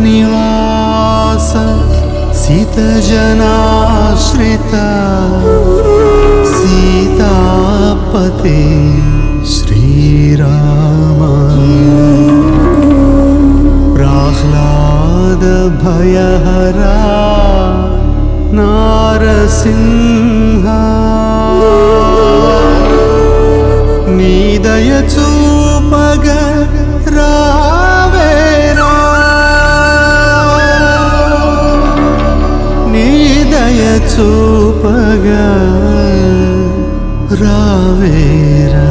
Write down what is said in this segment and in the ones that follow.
निवास सितजनाश्रित सीतापते श्रीराम प्रह्लाद भयहरा नारसिंह नीदय चूपग रावेरा नीदय चूपग रावेरा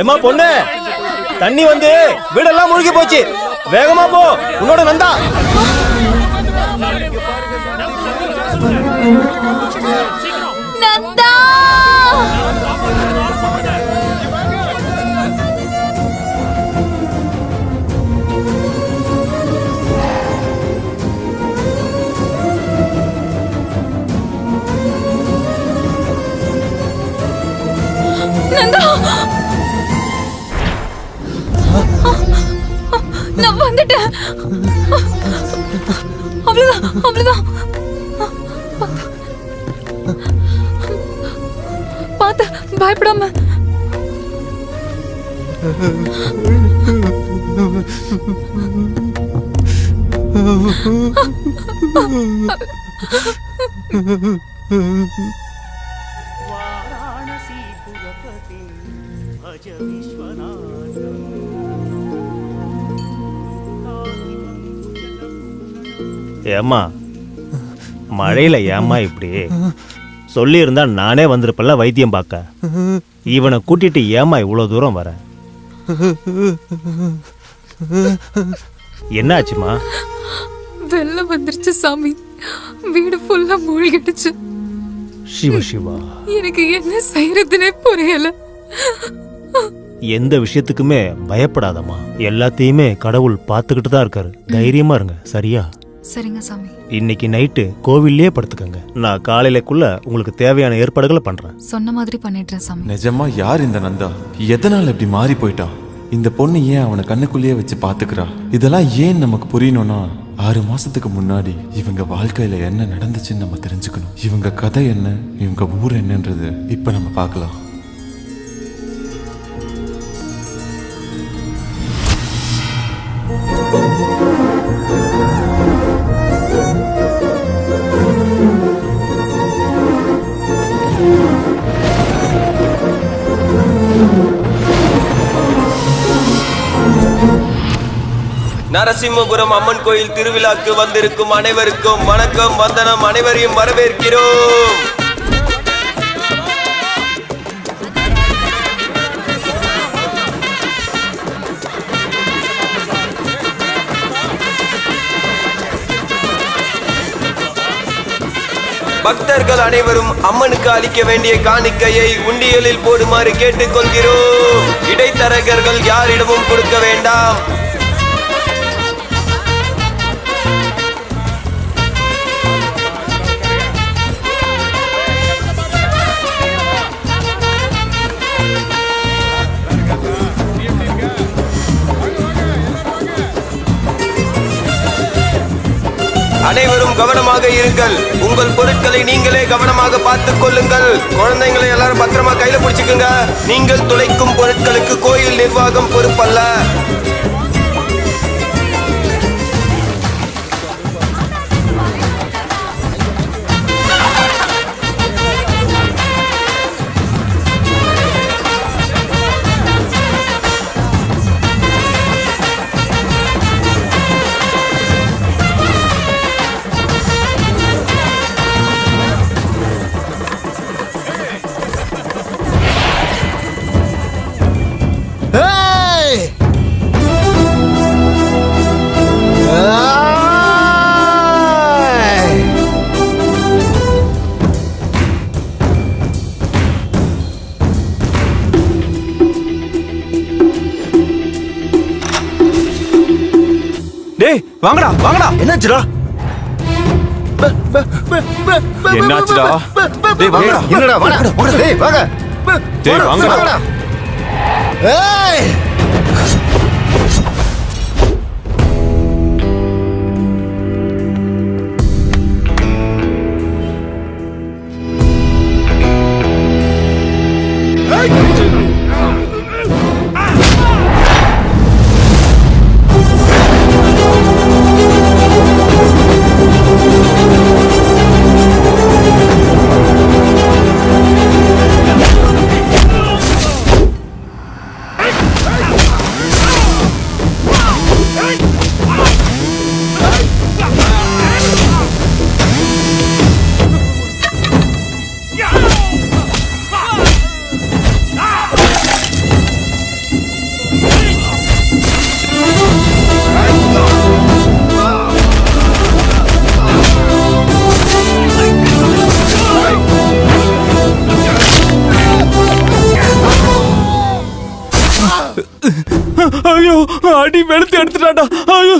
ஏமா பொண்ணு, தண்ணி வந்து வீடெல்லாம் மூழ்கி போச்சு. வேகமா போ, உன்னோட நந்தா. நந்தா நந்தா, நான் வந்துட்டேன். அவ்வளவுதான் அவ்வளவுதான். பார்த்து பயப்படாம. ஏம்மா, மழையில ஏம்மா இப்படி? சொல்லி இருந்தா நானே வந்திருப்பல வைத்தியம் பார்க்க. இவனை கூட்டிட்டு ஏம்மா இவ்வளவு தூரம் வர? என்ன ஆச்சுமா? வெள்ளம் வந்துருச்சு சாமி, வீடு ஃபுல்லா மூழ்கிடுச்சு. சிவ சிவா, எனக்கு என்ன செய்யறதுனே புரியல. எந்த விஷயத்துக்குமே பயப்படாதம்மா. எல்லாத்தையுமே கடவுள் பார்த்துக்கிட்டு தான் இருக்காரு. தைரியமா இருங்க, சரியா? சரிங்க சாமி. இன்னைக்கு நைட்டு கோவில்லயே படுத்துக்கங்க. நான் காலையிலக்குள்ள உங்களுக்கு தேவையான ஏற்பாடுகளை பண்றேன். சொன்ன மாதிரி பண்ணிடுறேன் சாமி. நிஜமா யார் இந்த நந்தா? எதனால இப்படி மாறி போயிட்டான்? இந்த பொண்ணு ஏன் அவனை கண்ணுக்குள்ளேயே வச்சு பாத்துக்கிறா? இதெல்லாம் ஏன் நமக்கு புரியணும்னா, 6 மாசத்துக்கு முன்னாடி இவங்க வாழ்க்கையில என்ன நடந்துச்சுன்னு நம்ம தெரிஞ்சுக்கணும். இவங்க கதை என்ன, இவங்க ஊர் என்னன்றது இப்ப நம்ம பார்க்கலாம். நரசிம்மபுரம் அம்மன் கோயில் திருவிழாக்கு வந்திருக்கும் அனைவருக்கும் வணக்கம், வந்தனம். அனைவரையும் வரவேற்கிறோம். பக்தர்கள் அனைவரும் அம்மனுக்கு அளிக்க வேண்டிய காணிக்கையை உண்டியலில் போடுமாறு கேட்டுக்கொள்கிறோம். இடைத்தரகர்கள் யாரிடமும் கொடுக்க வேண்டாம். அனைவரும் கவனமாக இருங்கள். உங்கள் பொருட்களை நீங்களே கவனமாக பார்த்துக் கொள்ளுங்கள். குழந்தைங்களை எல்லாரும் பத்திரமா கையில பிடிச்சுக்குங்க. நீங்கள் துளைக்கும் பொருட்களுக்கு கோயில் நிர்வாகம் பொறுப்பல்ல. ஏய்! ஏய்! டேய் வாங்கடா வாங்கடா. என்னாச்சுடா? என்னாச்சுடா? டேய் வாங்கடா. என்னடா வாடா வாடா டேய் வாங்க டேய் வாங்கடா. ஏய்! ஐயோ, அடி வெளுத்து எடுத்துட்டாடா. ஐயோ.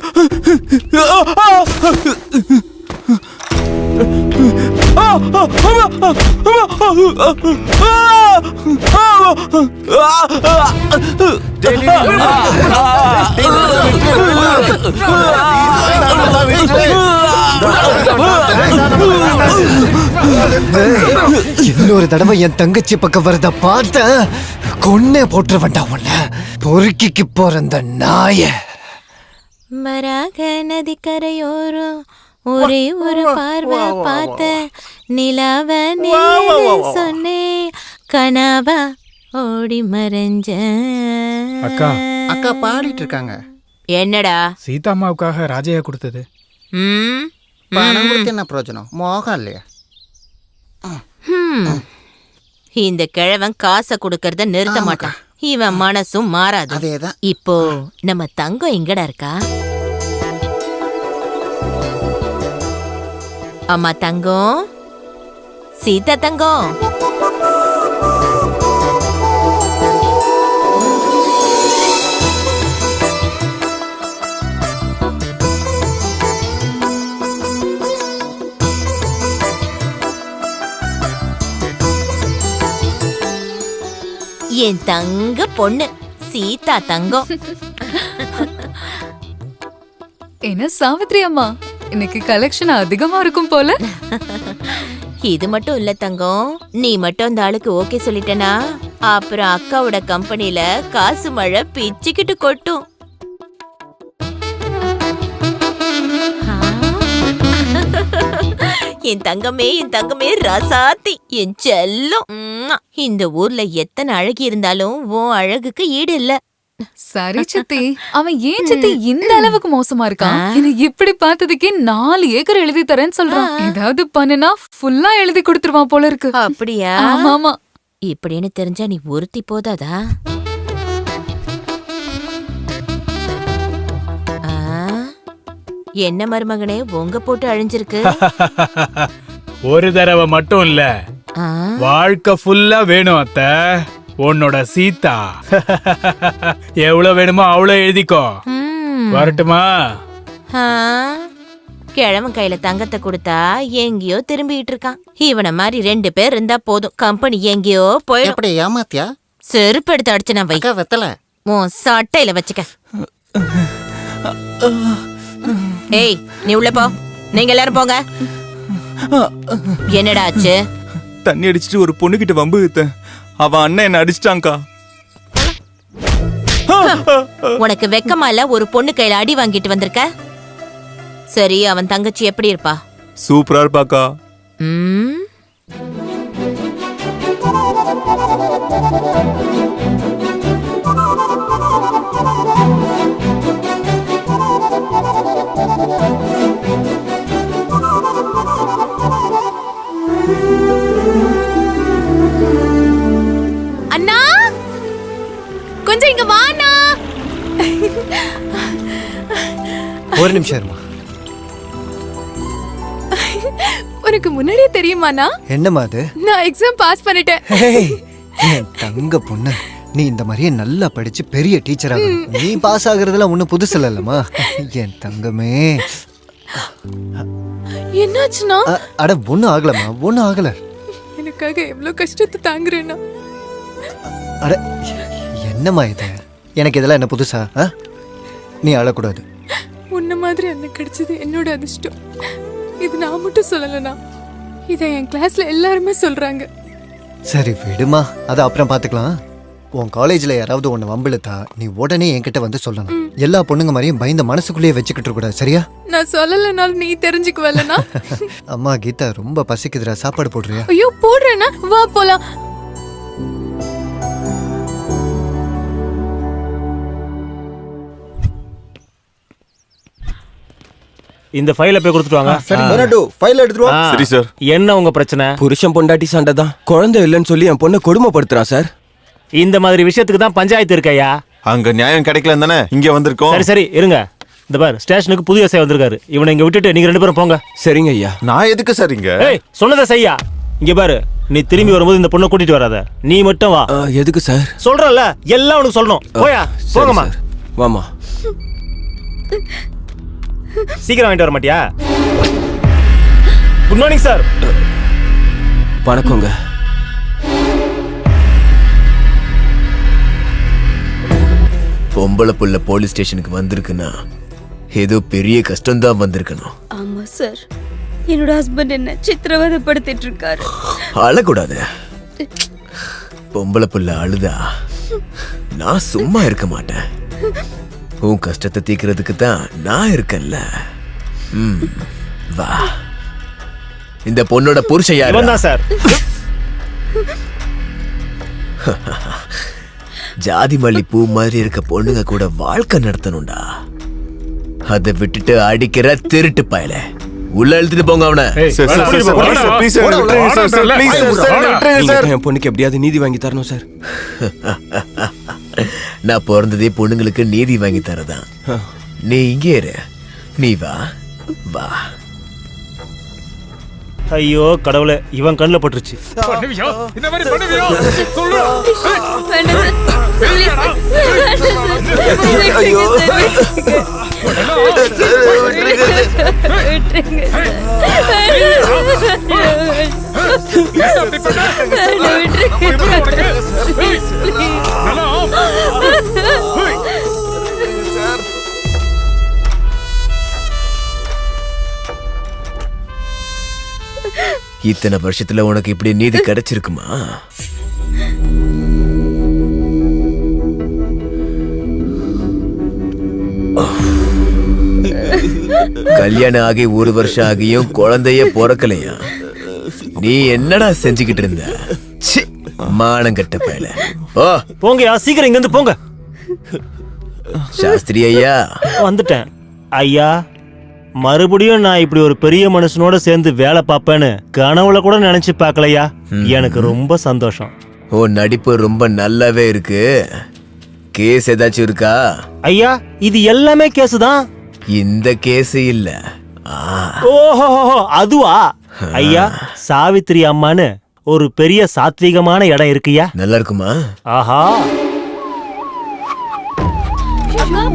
இன்னொரு தடவை என் தங்கச்சி பக்கம் வரத பார்த்த கொன்னே போட்டுருவண்டா உன்ன. பொறுக்கிக்கு போறந்த நாய. மராக நதிக்கரையோரம் ஒரே ஒரு பார்வை பார்த்த நிலாவ சொன்னேன் கனாவா ஓடி மறைஞ்ச. அக்கா அக்கா பாடிட்டு இருக்காங்க. என்னடா? சீதா அம்மாவுக்காக ராஜையா கொடுத்தது. பணம் கொடுத்து என்ன பிரயோஜனம்? மோகம் இல்லையா? இந்த கிழவன் காசை கொடுக்கறத நிறுத்த மாட்டான். இவன் மனசும் மாறாது. அதேதான். இப்போ நம்ம தங்கம் எங்கடா இருக்கா? அம்மா தங்கம், சீதா தங்கம். என் தங்க பொண்ணு சீதா தங்கம். என்ன சாவித்ரி அம்மா, இன்னைக்கு கலெக்ஷன் அதிகமா இருக்கும் போல. இது மட்டும் இல்ல தங்கம், நீ மட்டும் அந்த ஆளுக்கு ஓகே சொல்லிட்டனா அப்புறம் அக்காவோட கம்பெனில காசு மழை பிச்சுக்கிட்டு கொட்டும். என் தங்கமே ரசாத்தி, என் செல்லம். இந்த ஊர்ல எத்தனை அழகி இருந்தாலும் உன் அழகுக்கு ஈடு இல்ல. சரி சித்தி, அவன் ஏன் சித்தி இந்த அளவுக்கு மோசமா இருக்கான்? என்ன இப்படி பார்த்ததுக்கே 4 ஏக்கர் எழுதி தரேன்னு சொல்றான். ஏதாவது பண்ணுனா ஃபுல்லா எழுதி கொடுத்துருவான் போல இருக்கு. அப்படியா? ஆமா. இப்படின்னு தெரிஞ்சா நீ ஒருத்தி போதாதா? என்ன மருமகனே உங்க போட்டு அழிஞ்சிருக்கு? ஒரு தடவை மட்டும் இல்ல, வாழ்க்கை ஃபுல்லா வேணும் அத்த. உன்னோட சீதா எவ்வளவு வேணுமோ அவ்வளவு எழுதிக்கோ. வரட்டுமா? கிழவன் கையில தங்கத்தை கொடுத்தா எங்கேயோ திரும்பிட்டு இருக்கான். இவனை மாதிரி 2 பேர் இருந்தா போதும், கம்பெனி எங்கேயோ போயிடும். எப்படி ஏமாத்தியா? செருப்பு எடுத்து அடிச்சு நான் வை. வெத்தல உன் சட்டையில வச்சுக்க. ஏய், நீ உள்ள போ. நீங்க எல்லாரும் போங்க. என்னடா ஆச்சு? தண்ணி அடிச்சிட்டு ஒரு பொண்ணுகிட்ட வம்பு இழுத்தேன். அவன் அண்ணன் என்ன அடிச்சிட்டாங்கக்கா. உனக்கு வெக்கமா இல்ல? ஒரு பொண்ணு கையில அடி வாங்கிட்டு வந்திருக்க. சரி, அவன் தங்கச்சி எப்படி இருப்பா? சூப்பரா இருப்பாக்கா. ம். அண்ணா, கொஞ்சம் இங்க வா அண்ணா. ஒரு நிமிஷம் இருமா. உனக்கு முன்னாடியே தெரியுமாண்ணா? என்னம்மா அது? நான் எக்ஸாம் பாஸ் பண்ணிட்டேன். ஹேய், என் தங்க பொண்ணு, நீ இந்த மாதிரியே நல்லா படிச்சு பெரிய டீச்சர் ஆகணும். நீ பாஸ் ஆகுறதுலாம் ஒன்றும் புதுசு இல்லைல்லம்மா. என் தங்கமே. என்னாச்சுண்ணா? அட ஒன்றும் ஆகலம்மா, ஒன்றும் ஆகல. எனக்காக எவ்வளவு கஷ்டத்தை தாங்குறேன்னா. அட என்னம்மா இது? எனக்கு இதெல்லாம் என்ன புதுசா? நீ அழக்கூடாது. உன்ன மாதிரி அண்ணன் கிடைச்சது என்னோட அதிர்ஷ்டம். இது நான் மட்டும் சொல்லலண்ணா, இதை என் கிளாஸ்ல எல்லாருமே சொல்றாங்க. சரி விடுமா, அதை அப்புறம் பார்த்துக்கலாம். உன் காலேஜ்ல யாராவது உன்னை வம்பிழுத்தா நீ உடனே என்கிட்ட வந்து சொல்லணும். எல்லா பொண்ணுங்க மாதிரியும் பயந்த மனசுக்குள்ளேயே வச்சுக்கிட்டு கூடாது, சரியா? நான் சொல்லலனாலும் நீ தெரிஞ்சுக்குவல்லண்ணா. அம்மா கீதா, ரொம்ப பசிக்குதுடா, சாப்பாடு போடுறியா? ஐயோ போடுறேண்ணா, வா போலாம். இந்த ஃபைலை போய் கொடுத்துட்டு வாங்க. ஃபைல் எடுத்துட்டு வா. ஆ. சரி சார். என்ன உங்க பிரச்சனை? புருஷன் பொண்டாட்டி சண்டை தான். குழந்தை இல்லைன்னு சொல்லி என் பொண்ணை கொடுமைப்படுத்துறான் சார். இந்த மாதிரி விஷயத்துக்கு தான் பஞ்சாயத்து இருக்கையா. அங்க நியாயம் கிடைக்கலன்னு தானே இங்க வந்திருக்கோம். சரி சரி இருங்க. இந்த பார், ஸ்டேஷனுக்கு புதிய எஸ்ஐ வந்திருக்காரு. இவனை இங்க விட்டுட்டு நீங்க 2 பேரும் போங்க. சரிங்க ஐயா. நான் எதுக்கு சார் இங்க? ஏய், சொன்னதை செய்யா. இங்க பாரு, நீ திரும்பி வரும்போது இந்த பொண்ணை கூட்டிட்டு வராத. நீ மட்டும் வா. எதுக்கு சார்? சொல்றல, எல்லாம் உனக்கு சொல்லணும். போயா, போங்கம்மா. வாமா. சீக்கிரம் வாங்கிட்டு வர மாட்டியா? Good morning sir. வணக்கங்க. பொம்பளை புள்ள போலீஸ் ஸ்டேஷனுக்கு வந்திருக்குன்னா ஏதோ பெரிய கஷ்டம்தான் வந்திருக்கணும். ஆமா சார், என்னோட ஹஸ்பண்ட் என்ன சித்திரவதைப்படுத்திட்டு இருக்காரு. அழக்கூடாது. பொம்பளை புள்ள அழுதா நான் சும்மா இருக்க மாட்டேன். உன் கஷ்டத்தை தீக்கிறதுக்கு தான் நான் இருக்கேன்ல. வா. இந்த பொண்ணோட புருஷன் யாரு? தான் சார். ஜாதி மல்லி பூ மாதிரி இருக்க பொண்ணுங்க கூட வாழ்க்கை நடத்தணும்டா. அதை விட்டுட்டு அடிக்கிற திருட்டு பயல உள்ள எழுதிட்டு போங்க அவனை. என் பொண்ணுக்கு எப்படியாவது நீதி வாங்கி தரணும் சார். நான் பிறந்ததே பொண்ணுங்களுக்கு நீதி வாங்கி தரதான். நீ இங்கே இரு. நீ வா வா. ஐயோ கடவுளே, இவன் கண்ணில் பட்டுருச்சு. இத்தனை வருஷத்துல உனக்கு இப்படி நீதி கிடைச்சிருக்குமா? கல்யாணம் ஆகி 1 வருஷம் ஆகியும் குழந்தைய பிறக்கலையா? நீ என்னடா செஞ்சுக்கிட்டு இருந்த? மானங்கட்ட பயல. ஓ போங்கயா, சீக்கிரம் இங்க இருந்து போங்க. சாஸ்திரி ஐயா வந்துட்டேன். ஐயா, மறுபடியும் நான் இப்படி ஒரு பெரிய மனுஷனோட சேர்ந்து வேலை பார்ப்பேன்னு கனவுல கூட நினைச்சு பார்க்கலையா. எனக்கு ரொம்ப சந்தோஷம். ஓ நடிப்பு ரொம்ப நல்லாவே இருக்கு. கேஸ் ஏதாச்சும் இருக்கா? ஐயா, இது எல்லாமே கேஸ் தான். இந்த கேஸ் இல்ல. ஓஹோ, அதுவா? ஐயா, சாவித்திரி அம்மான்னு ஒரு பெரிய சாத்வீகமான இடம் இருக்குயா. நல்லா இருக்குமா? ஆஹா,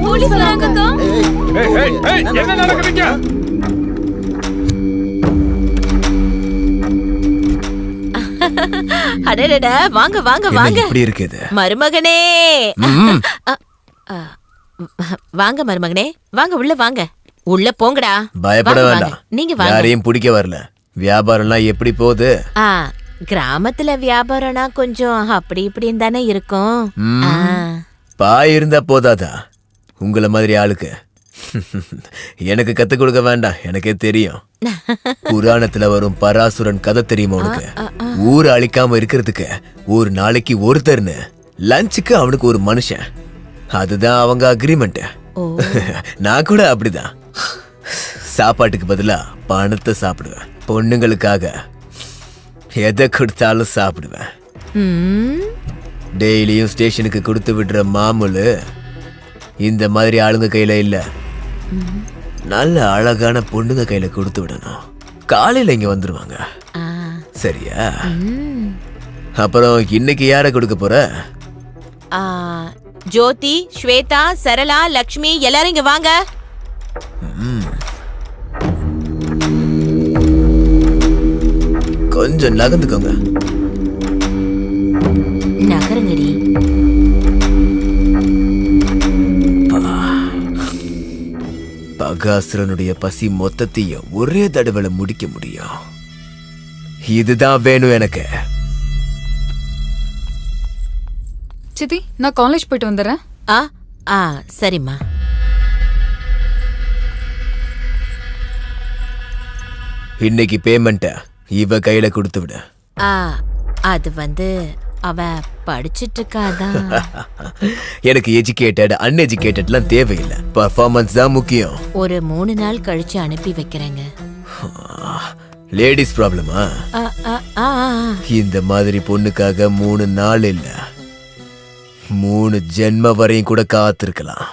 போலீஸ் வராங்கக்கா. என்ன நடக்குதுங்க? அடடடா, வாங்க வாங்க வாங்க. இப்படி இருக்குது மருமகனே. வாங்க மருமகனே, வாங்க உள்ள வாங்க. உள்ள போங்கடா. பயப்பட வாங்க, வேண்டாம். வாங்க. நீங்க வாங்க. யாரையும் பிடிக்க வரல. வியாபாரம்லாம் எப்படி போகுது? ஆ, கிராமத்துல வியாபாரம்னா கொஞ்சம் அப்படி இப்படின்னு தானே இருக்கும். ஆ. பாய் இருந்தா போதாதா உங்கள மாதிரி ஆளுக்கு? எனக்கு கத்து கொடுக்க வேண்டாம், எனக்கே தெரியும். புராணத்துல வரும் பராசுரன் கதை தெரியுமா உனக்கு? ஊரை அழிக்காம இருக்கிறதுக்கு ஒரு நாளைக்கு ஒருத்தர்னு, லஞ்சுக்கு அவனுக்கு ஒரு மனுஷன். அதுதான் அவங்க அக்ரிமெண்ட். நான் கூட அப்படிதான். சாப்பாட்டுக்கு பதிலா பணத்தை சாப்பிடுவேன். பொண்ணுங்களுக்காக எதை கொடுத்தாலும் சாப்பிடுவேன். டெய்லியும் ஸ்டேஷனுக்கு கொடுத்து விடுற மாமூலு இந்த மாதிரி ஆளுங்க கையில இல்ல. நல்ல அழகான பொண்ணுங்க கையில கொடுத்து விடணும். காலையில இங்க வந்துருவாங்க. சரியா? அப்புறம் இன்னைக்கு யார கொடுக்க போற? ஜோதி, ஸ்வேதா, சரளா, லக்ஷ்மி எல்லாரும் இங்க வாங்க. கொஞ்சம் நகர்ந்துக்கோங்க. நகருங்கடி. பகாசுரனுடைய பசி மொத்தத்தையும் ஒரே தடவை முடிக்க முடியும். இதுதான் வேணும் எனக்கு. சித்தி, நான் காலேஜ் போயிட்டு வந்துடுறேன். சரிம்மா. இன்னைக்கு பேமெண்ட்ட இவ கையில கொடுத்து விட. அது அவ படிச்சிட்டு இருக்காதான். எனக்கு எஜுகேட்டட் அன்எஜுகேட்டட்லாம் தேவையில்லை. பர்ஃபார்மன்ஸ் தான் முக்கியம். ஒரு 3 நாள் கழிச்சு அனுப்பி வைக்கிறேங்க. லேடிஸ் ப்ராப்ளமா? இந்த மாதிரி பொண்ணுக்காக 3 நாள் இல்ல 3 ஜென்ம வரையும் கூட காத்திருக்கலாம்.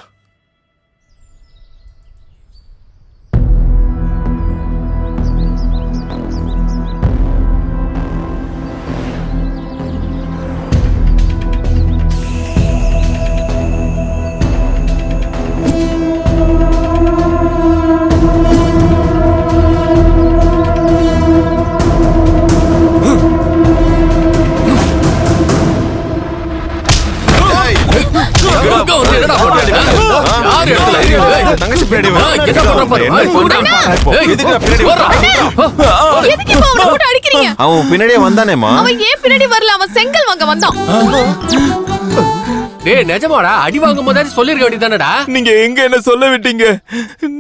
அவன் பின்னாடியே வந்தானேமா. அவன் ஏன் பின்னாடி வரல? அவன் செங்கல் வாங்க வந்தான். டேய் நிஜமாடா? அடி வாங்கும் போதே சொல்லிருக்க வேண்டியதானடா. நீங்க எங்க என்ன சொல்ல விட்டீங்க?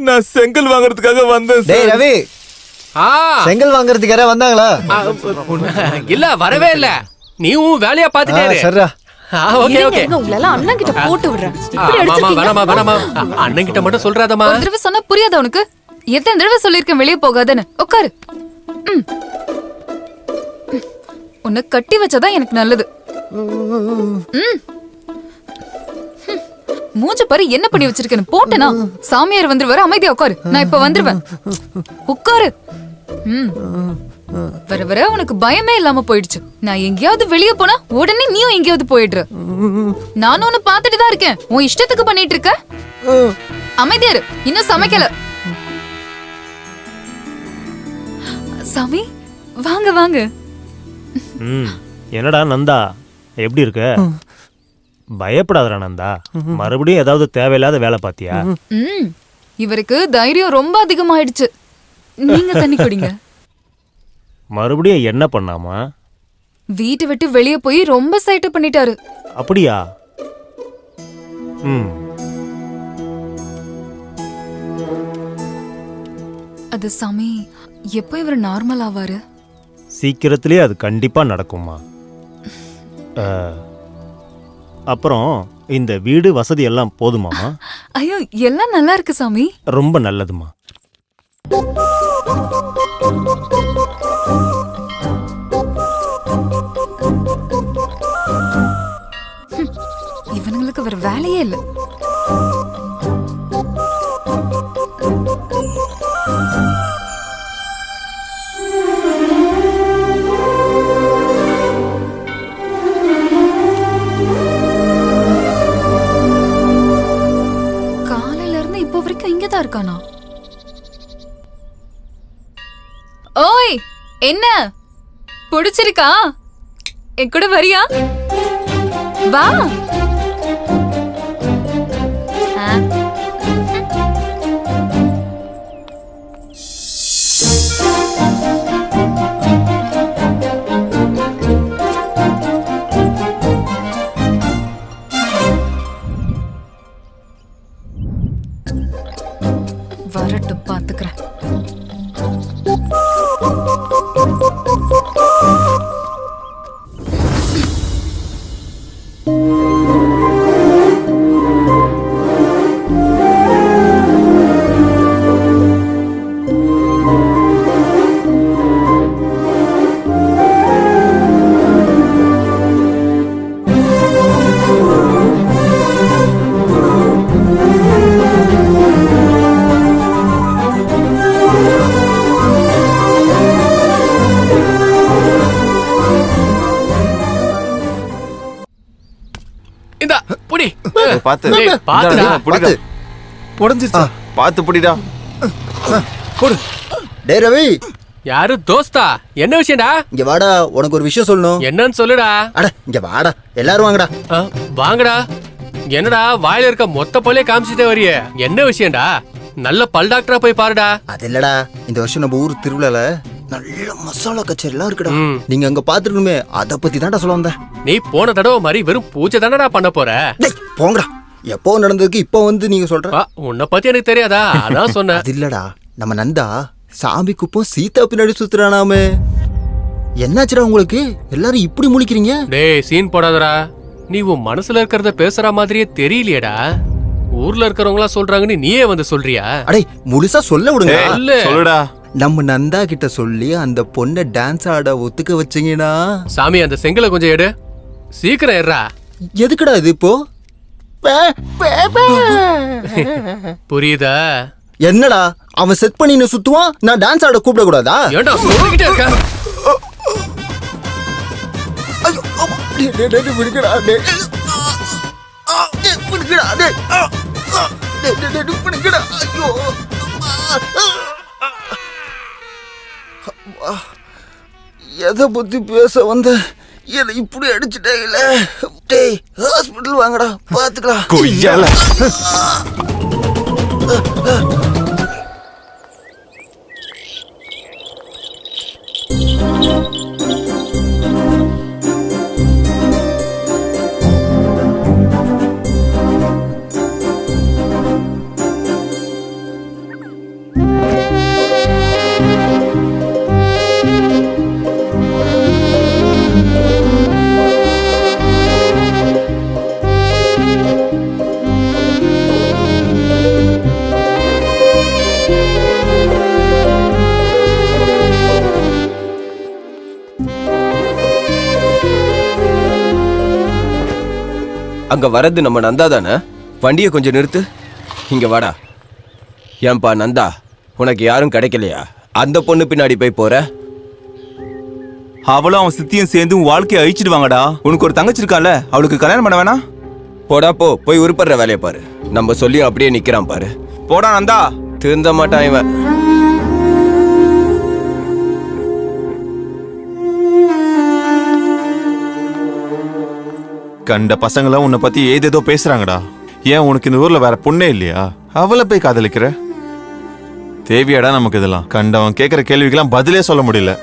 நான் செங்கல் வாங்குறதுக்காக வந்தேன். டேய் ரவி, செங்கல் வாங்குறதுக்கு யாரா வந்தாங்களா? இல்ல, வரவே இல்ல. நீயும் வேலையா பாத்துட்டே இரு. சரிடா. Okay okay. உங்களால அண்ணன் கிட்ட போட்டு விடுறேன். இப்படி வேணாமா அடிச்சிருக்கீங்க. வேணாமா. அண்ணன் கிட்ட மட்டும் சொல்றாதமா. ஒரு தடவை சொன்னா புரியாத உனக்கு? எத்தனை தடவை சொல்லிருக்கேன் வெளியே போகாதன்னு? உட்காரு. உன்னை கட்டி வச்சாதான் எனக்கு நல்லது. மூஞ்ச பாரு என்ன பண்ணி வச்சிருக்கேன்னு. போட்டனா சாமியார் வந்துருவாரு. அமைதியா உட்காரு. நான் இப்ப வந்துருவேன். உட்காரு. வர வர உனக்கு பயமே இல்லாம போயிடுச்சு. நான் எங்கேயாவது வெளியே போனா உடனே நீயும் எங்கேயாவது போயிடுற. நானும் உன்னை பாத்துட்டு தான் இருக்கேன். உன் இஷ்டத்துக்கு பண்ணிட்டு இருக்க. அமைதியாரு. இன்னும் சமைக்கல. சாமி வாங்க வாங்க. என்னடா நந்தா, எப்படி இருக்க? பயப்படாதடா நந்தா. மறுபடியும் ஏதாவது தேவையில்லாத வேலை பாத்தியா? இவருக்கு தைரியம் ரொம்ப அதிகமாயிடுச்சு. நீங்க தண்ணி குடிங்க. மறுபடியும் என்ன பண்ணாமா? வீட்டை விட்டு வெளியே போய் ரொம்ப சைட்டு பண்ணிட்டாரு. அப்படியா? அது சாமி, எப்போ இவர் நார்மல் ஆவாரு? சீக்கிரத்திலே அது கண்டிப்பா நடக்குமா. அப்புறம் இந்த வீடு வசதி எல்லாம் போதுமாமா? ஐயோ, எல்லாம் நல்லா இருக்கு சாமி. ரொம்ப நல்லதுமா. இவனுங்களுக்கு வேற வேலையே இல்ல. காலையில இருந்து இப்போ வரைக்கும் இங்கதான் இருக்கானா? ஓய், என்ன பிடிச்சிருக்கா? என் கூட வரியா? வா. பாத்து டேய், பாத்துடா. புடிடா. உடைஞ்சிருச்சா? பாத்து புடிடா. போடு. டேய் ரவி, யாரு தோஸ்தா? என்ன விஷயம்டா? இங்க வாடா, உனக்கு ஒரு விஷயம் சொல்லணும். என்னன்னு சொல்லுடா. அட இங்க வாடா, எல்லாரும் வாங்கடா. வாங்கடா. என்னடா வாயில இருக்க மொத்த பல்லே காமிச்சிட்டே வரியே? என்ன விஷயம்டா? நல்ல பல் டாக்டரா போய் பாருடா. அது இல்லடா, இந்த வருஷம் நம்ம ஊர் திருவிழால நல்ல மசாலா கச்சேரி எல்லாம் இருக்குடா. ம். நீங்க அங்க பாத்துருக்கணுமே, அத பத்தி தான்டா சொல்ல வந்தேன். நீ போன தடவை மாதிரி வெறும் பூஜை தானடா பண்ண போற? டேய் போங்கடா, எப்போ நடந்ததுக்கு இப்போ வந்து நீங்க சொல்ற? உன்னை பத்தி எனக்கு தெரியாதா? அதான் சொன்னேன். அது இல்லடா, நம்ம நந்தா சாமி குப்பம் சீதா பின்னாடி சுத்துறானாமே. என்னாச்சுடா உங்களுக்கு? எல்லாரும் இப்படி முழிக்கிறீங்க? டேய் சீன் போடாதடா. நீ உன் மனசுல இருக்கிறத பேசுற மாதிரியே தெரியலையேடா. ஊர்ல இருக்கிறவங்களா சொல்றாங்கன்னு நீயே வந்து சொல்றியா? அடே முழுசா சொல்ல விடுங்க. இல்ல. சொல்லுடா. நம்ம நந்தா கிட்ட சொல்லி அந்த பொண்ணை டான்ஸ் ஆட ஒத்துக்க வச்சீங்கன்னா. சாமி அந்த செங்கலை கொஞ்சம் எடு. சீக்கிரம் ஏறா. எதுக்குடா இது இப்போ? புரியுதா? என்னடா அவன் செட் பண்ணி சுத்துவான், நான் டான்ஸ் ஆட கூப்பிட கூடாதா? ஏன்டா சொல்லிக்கிட்டே இருக்க? ஐயோ, அம்மா. டேய், டேய், டேய், விடுங்கடா, டேய். டேய், விடுங்கடா, டேய். டேய், டேய், டேய், விடுங்கடா. ஐயோ. அம்மா. எதை பத்தி பேச வந்த என்னை இப்படி அடிச்சுட்டேல. டேய் ஹாஸ்பிட்டல் வாங்கடா, பாத்துக்கலாம். கொய்யால. அங்க வரது நம்ம நந்தா தானே? வண்டியை கொஞ்சம் நிறுத்து. இங்க வாடா. ஏன்பா நந்தா, உனக்கு யாரும் கிடைக்கலையா? அந்த பொண்ணு பின்னாடி போய் போற? அவளும் அவன் சித்தியும் சேர்ந்து உன் வாழ்க்கையை அழிச்சிடுவாங்கடா. உனக்கு ஒரு தங்கச்சி இருக்கால, அவளுக்கு கல்யாணம் பண்ண வேணா? போடா போ, போய் உருப்படுற வேலையை பாரு. நம்ம சொல்லி அப்படியே நிக்கிறான் பாரு. போடா நந்தா. திருந்த மாட்டான் இவன். கண்ட பசங்களாம் உன்னை பத்தி ஏதேதோ பேசுறாங்கடா. ஏன் உனக்கு இந்த ஊர்ல வேற பொண்ணே இல்லையா? அவளை போய் காதலிக்கிற? தேவையாடா நமக்கு இதெல்லாம்? கண்டவன் கேட்கிற கேள்விக்கெல்லாம் பதிலே சொல்ல முடியல.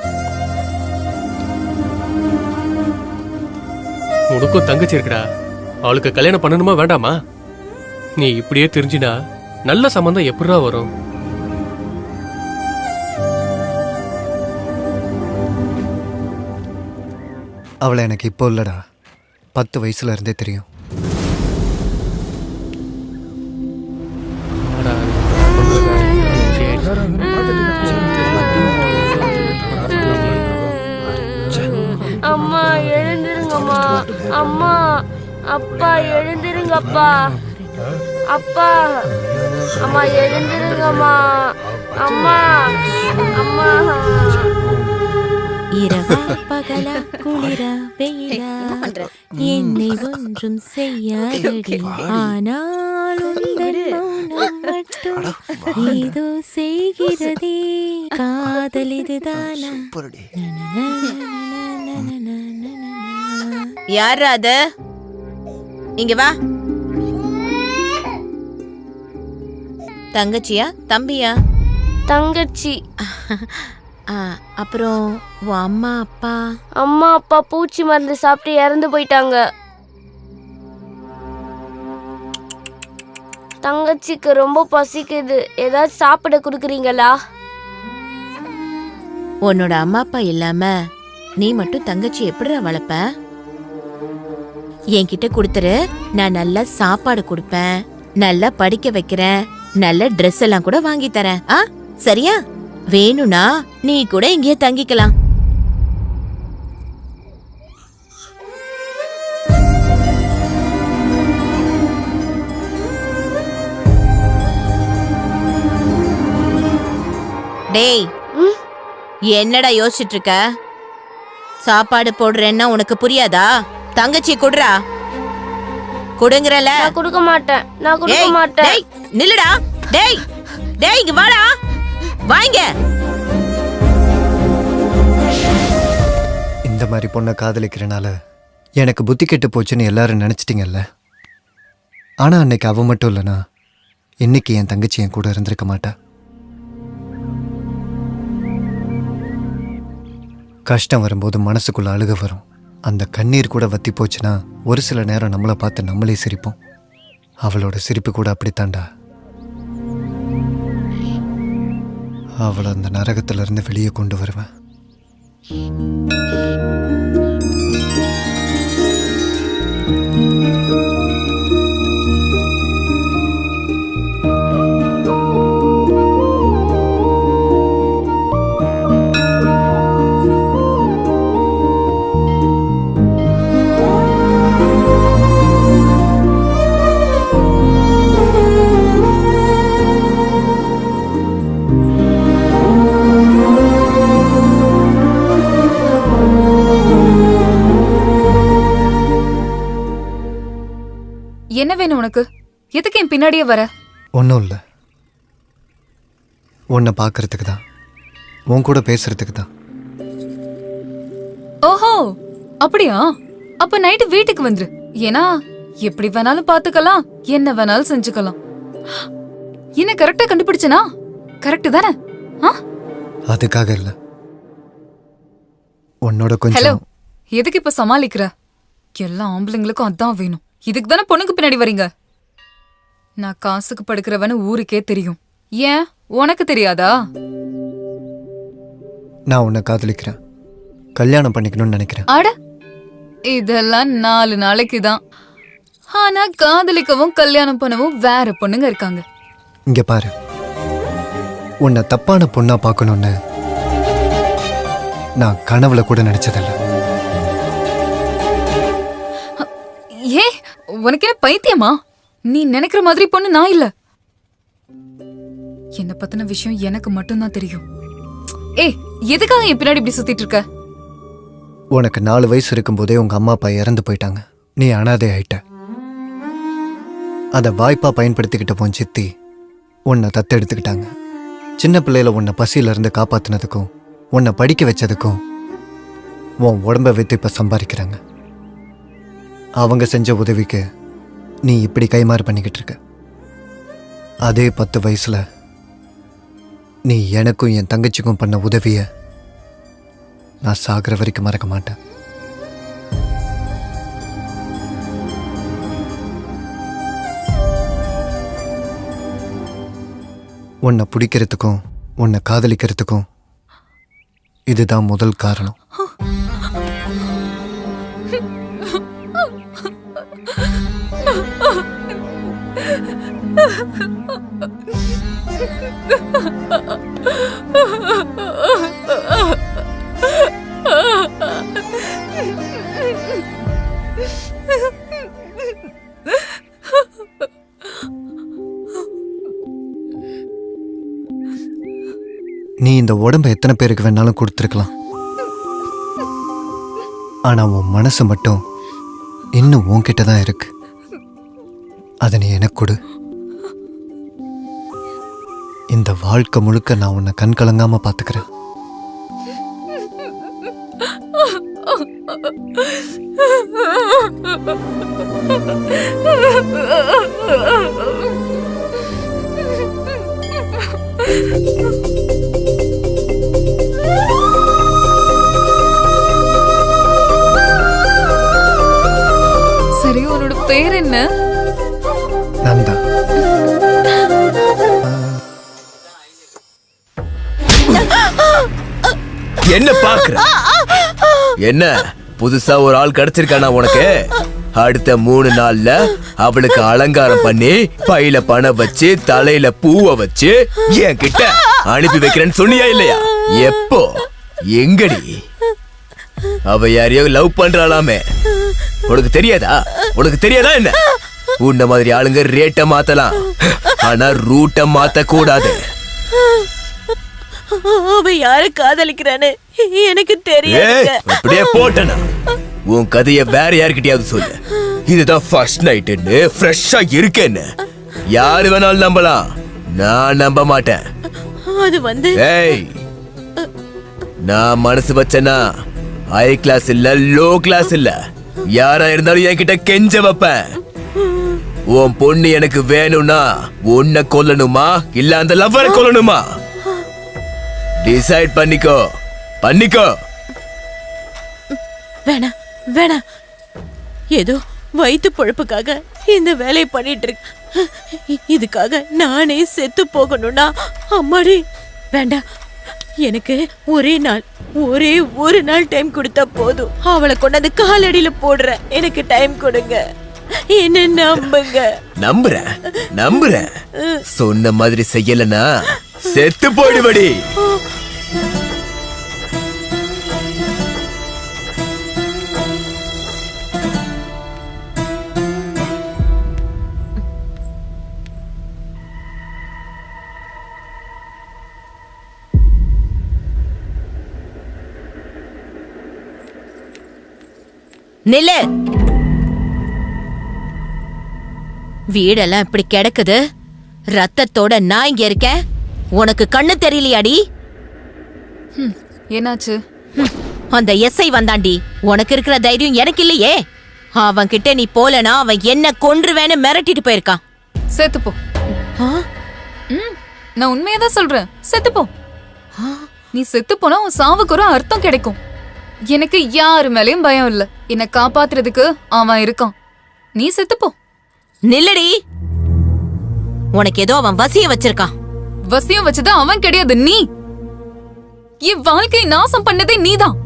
உனக்கும் தங்கச்சி இருக்குடா. அவளுக்கு கல்யாணம் பண்ணணுமா வேண்டாமா? நீ இப்படியே தெரிஞ்சினா நல்ல சம்பந்தம் எப்படிடா வரும்? அவளை எனக்கு இப்போ இல்லடா, 10 வயசுல இருந்தே தெரியும். அம்மா எழுந்திருங்கம்மா. அம்மா அப்பா எழுந்திருங்கப்பா. அப்பா அம்மா எழுந்திருங்கம்மா. அம்மா அம்மா. இரவா பகலா குளிரா வெயிலா என்னை ஒன்றும் செய்யாதடி, ஆனால் உந்தன் மௌனம் மட்டும் ஏதோ செய்கிறதே. காதல் இதுதானா? யார் அது? இங்க வா. தங்கச்சியா தம்பியா? தங்கச்சி. அப்புறம் உன் அம்மா அப்பா? அம்மா அப்பா பூச்சி மருந்து சாப்பிட்டு இறந்து போயிட்டாங்க. தங்கச்சிக்கு ரொம்ப பசிக்குது, ஏதாச்சும் சாப்பிட கொடுக்குறீங்களா? உன்னோட அம்மா அப்பா இல்லாம நீ மட்டும் தங்கச்சி எப்படிடா வளர்ப்ப? என்கிட்ட கொடுத்துரு, நான் நல்லா சாப்பாடு கொடுப்பேன், நல்லா படிக்க வைக்கிறேன், நல்ல ட்ரெஸ் எல்லாம் கூட வாங்கி தரேன். சரியா? வேணும்னா நீ கூட இங்கேயே தங்கிக்கலாம். டேய் என்னடா யோசிச்சுட்டு இருக்க? சாப்பாடு போடுறேன்னா உனக்கு புரியாதா? தங்கச்சி குடுறா. கொடுங்கறல. நான் கொடுக்க மாட்டேன். நான் கொடுக்க ஏய், மாட்டேன். டேய், நில்லுடா. டேய் டேய் இங்க வாடா. வாங்க. இந்த மாதிரி பொண்ணை காதலிக்கிறனால எனக்கு புத்தி கெட்டு போச்சுன்னு எல்லாரும் நினைச்சிட்டீங்கல்ல. ஆனா அன்னைக்கு அவ மட்டும் இல்லைனா இன்னைக்கு என் தங்கச்சி என் கூட இருந்திருக்க மாட்டா. கஷ்டம் வரும்போது மனசுக்குள்ள அழுக வரும். அந்த கண்ணீர் கூட வத்தி போச்சுன்னா ஒரு சில நேரம் நம்மளை பார்த்து நம்மளே சிரிப்போம். அவளோட சிரிப்பு கூட அப்படித்தாண்டா. அவளை அந்த நரகத்துல இருந்து வெளியே கொண்டு வருவேன். என்ன வேணும் உனக்கு? எதுக்கு என் பின்னாடியே வர? ஒன்றும் இல்லை, உன்னை பார்க்கறதுக்கு தான், உன் கூட பேசுறதுக்கு தான். ஓஹோ அப்படியா? அப்ப நைட்டு வீட்டுக்கு வந்துரு. ஏன்னா எப்படி வேணாலும் பாத்துக்கலாம், என்ன வேணாலும் செஞ்சுக்கலாம். என்ன கரெக்டா கண்டுபிடிச்சனா? கரெக்ட் தானே? அதுக்காக இல்லை, உன்னோட ஹலோ, கொஞ்சம். எதுக்கு இப்ப சமாளிக்கிற? எல்லா ஆம்பளைங்களுக்கும் அதான் வேணும். இதுக்கு தானே பொண்ணுக்கு பின்னாடி வரீங்க. நான் காசுக்கு படுக்கிறவன்னு ஊருக்கே தெரியும். ஏன் உனக்கு தெரியாதா? நான் உன்னை காதலிக்கிறேன், கல்யாணம் பண்ணிக்கணும்னு நினைக்கிறேன். அட இதெல்லாம் 4 நாளைக்கு தான். ஆனா காதலிக்கவும் கல்யாணம் பண்ணவும் வேற பொண்ணுங்க இருக்காங்க. இங்க பாரு, உன்னை தப்பான பொண்ணா பார்க்கணும்னு நான் கனவுல கூட நினைச்சதில்லை. ஏ உனக்கு என்ன பைத்தியமா? நீ நினைக்கிற மாதிரி பொண்ணு நான் இல்ல. என்ன பத்தின விஷயம் எனக்கு மட்டும்தான் தெரியும். ஏய் எதுக்காக என் பின்னாடி இப்படி சுத்திட்டு இருக்க? உனக்கு 4 வயசு இருக்கும்போதே உங்க அம்மா அப்பா இறந்து போயிட்டாங்க. நீ அனாதை ஆயிட்ட. அதை வாய்ப்பா பயன்படுத்திக்கிட்ட போன் சித்தி உன்னை தத்தெடுத்துக்கிட்டாங்க. சின்ன பிள்ளையில உன்னை பசியில இருந்து காப்பாத்தினதுக்கும் உன்னை படிக்க வச்சதுக்கும் உன் உடம்ப வைத்து இப்ப சம்பாதிக்கிறாங்க. அவங்க செஞ்ச உதவிக்கு நீ இப்படி கைமாறு பண்ணிக்கிட்டு இருக்க. அதே 10 வயசுல நீ எனக்கும் என் தங்கச்சிக்கும் பண்ண உதவிய நான் சாகிற வரைக்கும் மறக்க மாட்டேன். உன்னை பிடிக்கிறதுக்கும் உன்னை காதலிக்கிறதுக்கும் இதுதான் முதல் காரணம். நீ இந்த உடம்ப எத்தனை பேருக்கு வேணாலும் கொடுத்துருக்கலாம். ஆனா உன் மனசு மட்டும் இன்னும் உன்கிட்ட தான் இருக்கு. அதை நீ எனக்கு கொடு. இந்த வாழ்க்கை முழுக்க நான் உன்னை கண் கலங்காம பாத்துக்கிறேன். சரி, உன்னோட பேர் என்ன? நந்தா. என்ன பாக்குற? என்ன புதுசா ஒரு ஆள் கிடைச்சிருக்கானா உனக்கு? அடுத்த 3 நாள்ல அவளுக்கு அலங்காரம் பண்ணி பையில பணம் வச்சு தலையில பூவை வச்சு என் கிட்ட அனுப்பி வைக்கிறேன்னு சொன்னியா இல்லையா? எப்போ? எங்கடி? அவ யாரையோ லவ் பண்றாளாமே. உனக்கு தெரியாதா? உனக்கு தெரியாதா என்ன? உன்ன மாதிரி ஆளுங்க ரேட்ட மாத்தலாம், ஆனா ரூட்ட மாத்த கூடாது. அவ யார காதலிக்கிறானே எனக்கு தெரியாது. அப்படியே போட்டனா உன் கதைய வேற யார்கிட்டயாவது சொல்லு. இதுதான் ஃபர்ஸ்ட் நைட்னு ஃப்ரெஷ்ஷா இருக்கேன்னு யாரு வேணாலும் நம்பலாம், நான் நம்ப மாட்டேன். அது வந்து ஏய், நான் மனசு வச்சேன்னா ஹை கிளாஸ் இல்ல லோ கிளாஸ் இல்ல, யாரா இருந்தாலும் என்கிட்ட கெஞ்ச வைப்பேன். உன் பொண்ணு எனக்கு வேணும்னா உன்னை கொல்லணுமா இல்ல அந்த லவ்வரை கொல்லணுமா? டிசைட் பண்ணிக்கோ, பண்ணிக்கோ. வேணா வேணா, ஏதோ வயிற்று பொழப்புக்காக இந்த வேலையை பண்ணிட்டு இருக்கு. இதுக்காக நானே செத்து போகணும்னா அம்மாடி வேண்டாம். எனக்கு ஒரே ஒரு நாள் டைம் கொடுத்தா போதும். அவளை கொண்டாந்து காலடியில போடுற. எனக்கு டைம் கொடுங்க, என்ன நம்புங்க. நம்புறேன். சொன்ன மாதிரி செய்யலனா செத்து போயிடுவடி. நில்லு. வீடெல்லாம் இப்படி கிடக்குது, ரத்தத்தோட நான் இங்க இருக்கேன். உனக்கு கண்ணு தெரியலையாடி? என்னாச்சு? அந்த எஸ்ஐ வந்தாண்டி. உனக்கு இருக்கிற தைரியம் எனக்கு இல்லையே. அவன் கிட்ட நீ போலனா அவன் என்ன கொன்றுவேன்னு மிரட்டிட்டு போயிருக்கான். செத்துப்போ. நான் உண்மையதான் சொல்றேன், செத்துப்போ. நீ செத்து போனா உன் சாவுக்கு ஒரு அர்த்தம் கிடைக்கும். எனக்கு யாரு மேலயும் பயம் இல்ல. என்ன காப்பாத்துறதுக்கு அவன் இருக்கான். நீ செத்துப்போ. நில்லடி. உனக்கு ஏதோ அவன் வசியம் வச்சிருக்கான். வசியம் வச்சது அவன் கிடையாது, நீ. என் வாழ்க்கையை நாசம் பண்ணதே நீதான்.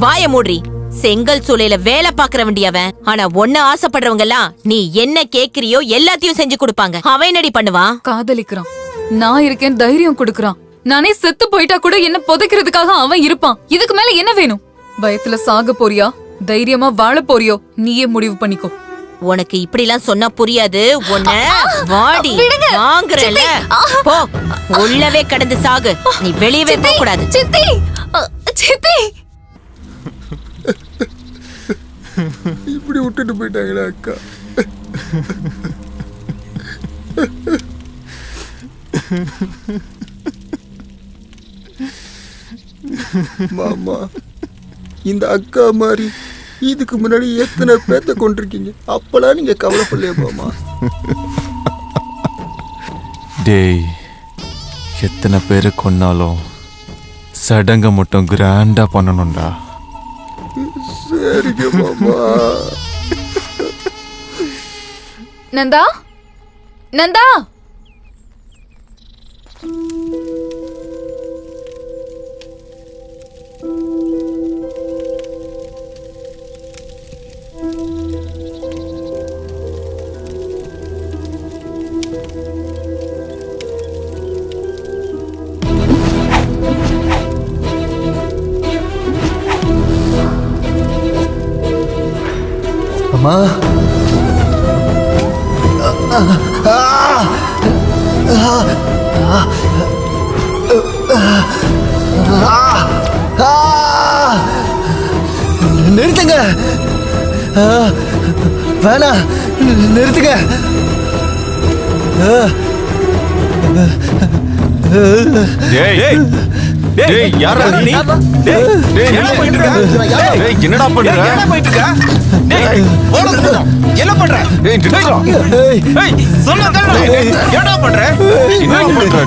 வாய மூடி. செங்கல் சூளையில வேலை பாக்குற வேண்டியவன். ஆனா ஒன்னு ஆசைப்படுறவங்க எல்லாம் நீ என்ன கேக்குறியோ எல்லாத்தையும் செஞ்சு கொடுப்பாங்க. அவன் என்னடி பண்ணுவான்? காதலிக்கிறான். நான் இருக்கேன், தைரியம் கொடுக்கறான். நானே செத்து போயிட்டா கூட என்ன புதைக்கிறதுக்காக அவன் இருப்பான். இதுக்கு மேல என்ன வேணும்? பயத்துல சாக போறியா, தைரியமா வாழ போறியோ? நீயே முடிவு பண்ணிக்கோ. உனக்கு இப்படி எல்லாம் சொன்னா புரியாது. உன்ன வாடி வாங்குறல. போ, உள்ளவே கடந்து சாகு. நீ வெளியவே போக கூடாது. சித்தி, சித்தி. இப்படி விட்டுட்டு போயிட்டாங்களா அக்கா? மாமா, இந்த அக்கா மாதிரி இதுக்கு முன்னாடி எத்தனை பேர்த்த கொண்டிருக்கீங்க. அப்பெல்லாம் நீங்க கவலைப்படலையா மாமா? டேய், எத்தனை பேரை கொன்னாலும் சடங்க மட்டும் கிராண்டா பண்ணணும்டா. சரிங்க மாமா. நந்தா, நந்தா. அம்மா, நிறுத்துங்க. வேணா, நிறுத்துங்க. டேய், டேய், யாரா நீ? டேய், என்ன பண்ணிட்டு இருக்க? டேய், என்னடா பண்ற? என்ன பண்ணிட்டு இருக்க? டேய், ஓடுங்க. என்ன பண்ற? டேய், நிறுத்துடா. டேய், சொன்னா கேளுடா. என்னடா பண்ற? என்ன பண்ற?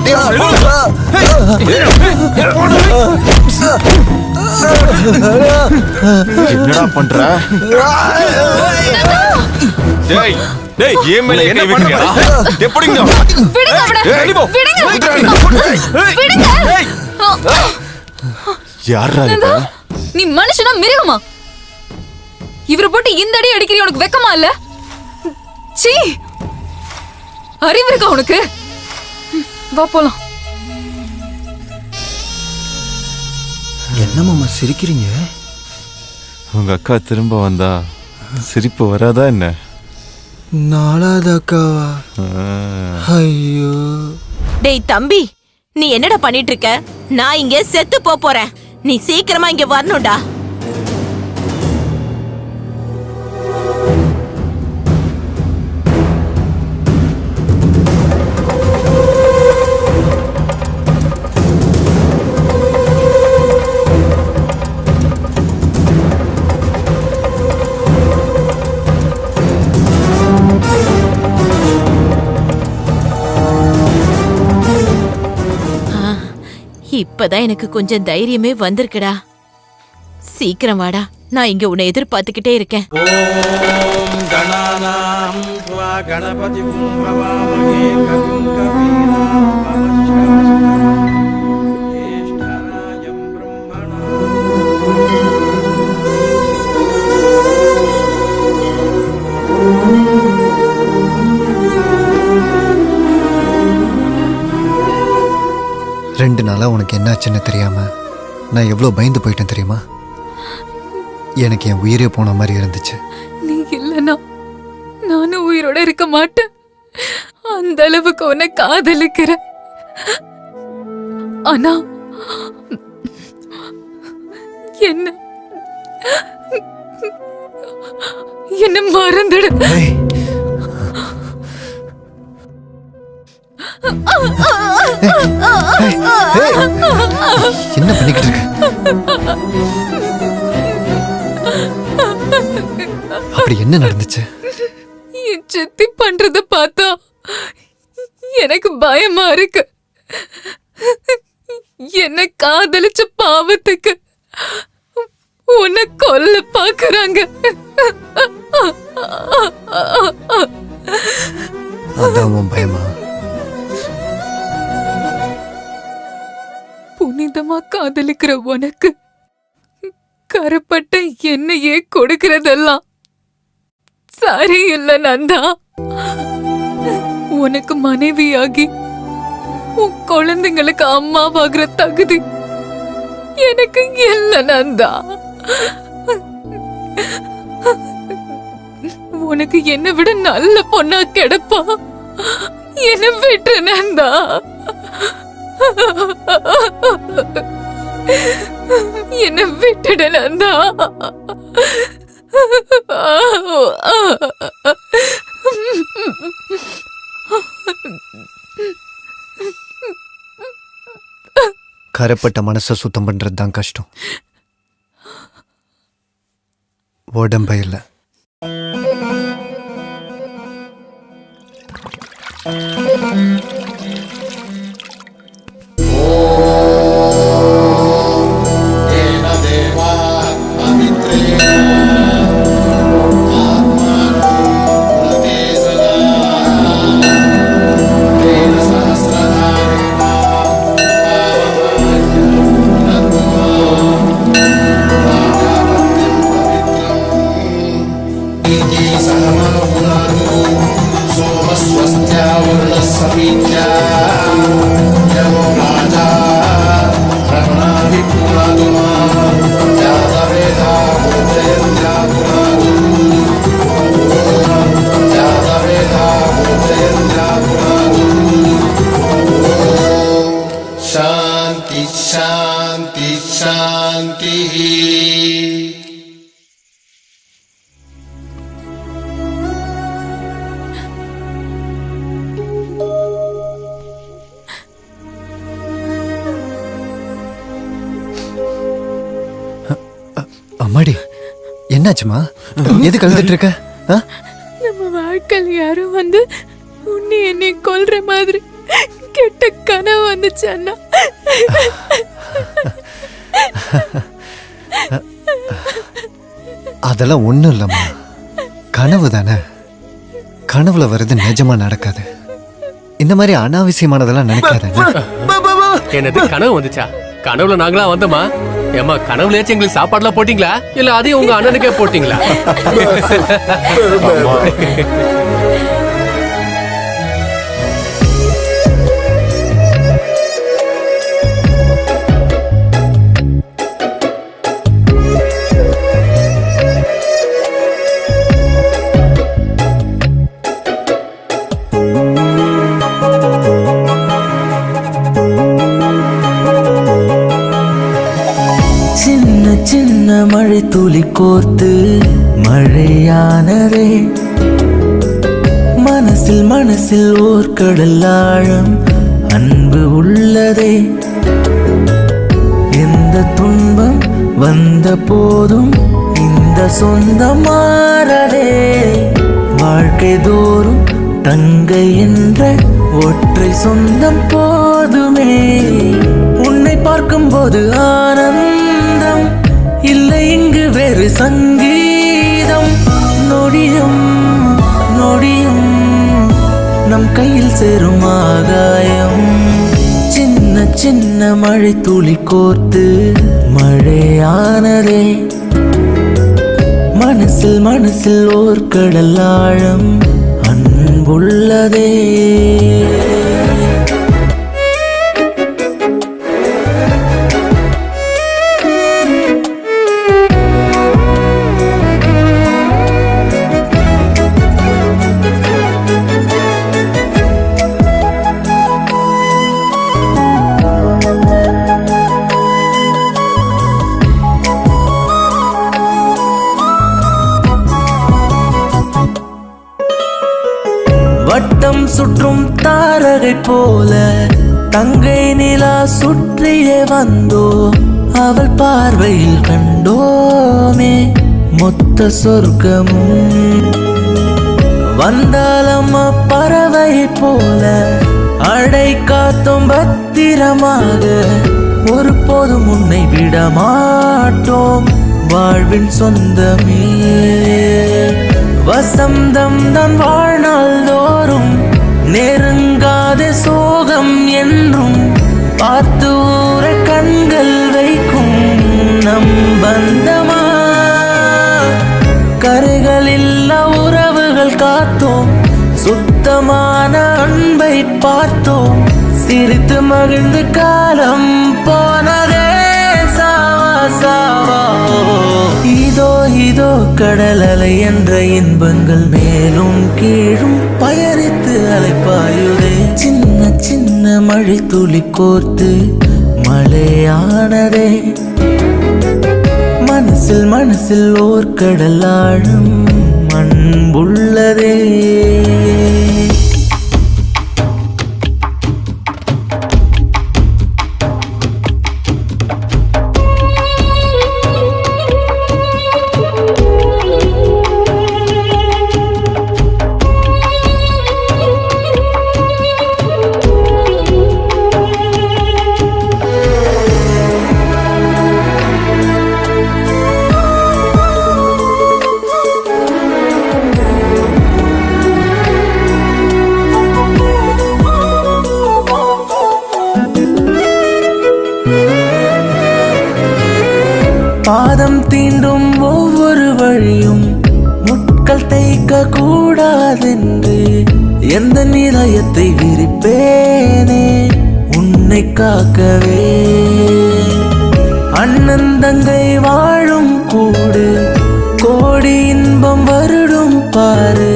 என்னடா பண்ற? டேய், டேய், ஏன் மேல என்ன வைக்கிறீங்க? எப்படிங்க? விடுங்க அவனை. விடுங்க. யாரா இது? நீ மனுஷனா மிருகமா? இவரை போட்டு இந்த அடி அடிக்கிறீ, உனக்கு வெக்கமா இல்ல? சீ, அறிவு இருக்கா உனக்கு? வா போலாம். என்ன மாமா சிரிக்கிறீங்க? உங்க அக்கா திரும்ப வந்தா சிரிப்பு வராதா என்ன? நாலாவது அக்காவா? ஐயோ. டேய் தம்பி, நீ என்னடா பண்ணிட்டு இருக்க? நான் இங்க செத்து போறேன். நீ சீக்கிரமா இங்க வரணும்டா. இப்பதான் எனக்கு கொஞ்சம் தைரியமே வந்திருக்குடா. சீக்கிரம் வாடா, நான் இங்க உன்னை எதிர்பார்த்துக்கிட்டே இருக்கேன். ரெண்டு நாளா உனக்கு என்னாச்சுன்னு தெரியாம நான் எவ்வளவு பயந்து போயிட்டேன் தெரியுமா? எனக்கு என் உயிரே போன மாதிரி இருந்துச்சு. நீ இல்லனா நானும் உயிரோட இருக்க மாட்டேன். அந்த அளவுக்கு உன்னை காதலிக்கிறேன். ஆனா என்ன மறந்துடு. என்ன பண்ணிக்கிட்டு இருக்க? அப்படி என்ன நடந்துச்சு? என் சித்தி பண்றத பார்த்தா எனக்கு பயமா இருக்கு. என்ன காதலிச்ச பாவத்துக்கு உன்னை கொல்ல பாக்குறாங்க. அதான் உன் பயமா? புனிதமா காதலிக்கிற உனக்கு கரப்பட்ட என்னையே கொடுக்கறதெல்லாம் சரியில்லை நந்தா. உனக்கு மனைவியாகி உன் குழந்தைங்களுக்கு அம்மாவாகிற தகுதி எனக்கு இல்ல நந்தா. உனக்கு என்னை விட நல்ல பொண்ணா கிடப்பா. என்ன விட்டு நந்தா. என்ன விட்டுட நந்தா. கரைப்பட்ட மனசை சுத்தம் பண்றது தான் கஷ்டம், உடம்ப இல்ல. शांति शांति शांति. அம்மாடி, என்னாச்சுமா? எதுக்கு அழுதுட்டு இருக்க? நம்ம வாழ்க்கையில் யாரும் வந்து உன்னை என்னை கொல்ற மாதிரி கெட்ட கனவு வந்துச்சு அண்ணா. அதெல்லாம் ஒண்ணும் இல்லம்மா, கனவு தானே. கனவுல வர்றது நிஜமா நடக்காது. இந்த மாதிரி அனாவசியமானதெல்லாம் நினைக்காத. என்னது கனவு வந்துச்சா? கனவுல நாங்களா வந்தோமா? ஏமா கனவுலயாச்சும் எங்களுக்கு சாப்பாடுலாம் போட்டீங்களா? இல்ல அதையும் உங்க அண்ணனுக்கே போட்டீங்களா? சின்ன மழை துளி கோர்த்து மழையானதே, மனசில் ஓர் கடல் ஆழம் அன்பு உள்ளதே. எந்த துன்பம் வந்த போதும் இந்த சொந்தம் மாறதே. வாழ்க்கை தோறும் தங்கை என்ற ஒற்றை சொந்தம் போதுமே. உன்னை பார்க்கும்போது ஆனந்தம் இல்லை இங்கு வேறு சங்கீதம். நொடியும் நொடியும் நம் கையில் சேரும் ஆகாயம். சின்ன சின்ன மழை துளி கோர்த்து மழையானதே. மனசில் மனசில் ஓர் கடல் ஆழம் அன்புள்ளதே. வட்டம் சுற்றும் தாரகை போல தங்கை நிலா சுற்றியே வந்தோ. அவள் பார்வையில் கண்டோமே மொத்த சொர்க்கமும். வந்தாலம்மா பறவை போல அடை காத்தும் பத்திரமாக. ஒருபோதும் உன்னை விட மாட்டோம் வாழ்வின் சொந்தமே. வசந்தம் தான் வாழ்நாள் தோறும் நெருங்காத சோகம் என்றும். பார்த்து ஊர கண்கள் வைக்கும் நம் பந்தமா. கரைகளில்லா உறவுகள் காத்தோம் சுத்தமான அன்பை பார்த்தோம். சிரித்து மகிழ்ந்து காலம் போனதே சாவா சாவா. இதோ இதோ கடல் அலை என்ற இன்பங்கள் மேலும் கீழும் பயணித்து அலைப்பாயுதே. சின்ன சின்ன மழை துளி கோர்த்து மழையானதே. மனசில் மனசில் ஓர் கடல் ஆழம் அன்புள்ளதே. பாதம் தீண்டும் ஒவ்வொரு வழியும் முட்கள் தேய்க்க கூடாதென்று எந்த நிலையத்தை விரிப்பேனே உன்னை காக்கவே. அண்ணன் தங்கை வாழும் கூடு கோடி இன்பம் வருடும் பாரு.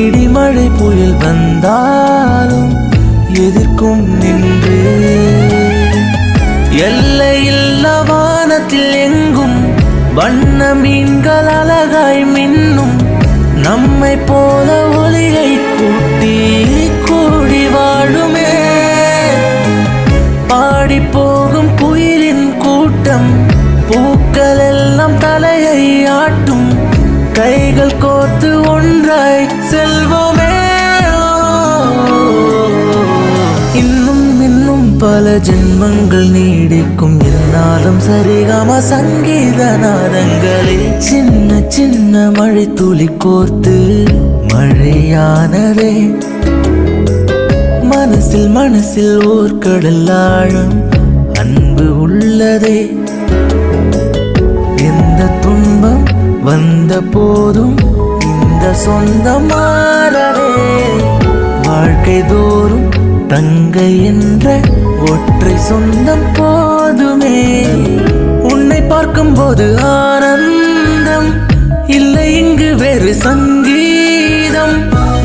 இடிமழை புயல் வந்தாலும் எதிர்க்கும் நின்று. எல்லையில்லா வானத்தில் எங்கும் வண்ண மீன்கள் அழகாய் மின்னும். நம்மை போல ஒளியை கூட்டி கூடி வாழுமே. பாடி போகும் குயிலின் கூட்டம் பூக்கள் எல்லாம் தலையை ஆட்டும். கைகள் கோர்த்து ஒன்றாய் செல்வோமே. இன்னும் இன்னும் பல ஜென்மங்கள் நீடிக்கும் என்னாலும் சரிகம சங்கீத நாதங்களே. சின்ன சின்ன மழை துளி கோர்த்து மழையானதே. மனசில் மனசில் ஓர் கடல் ஆழம் அன்பு உள்ளதே. எந்த துன்பம் வந்த போதும் இந்த சொந்தம் மாறவே. வாழ்க்கை தோறும் தங்கை என்ற ஒற்றை சொந்தம் போதுமே. உன்னை பார்க்கும்போது ஆனந்தம் இல்லை இங்கு வேறு சங்கீதம்.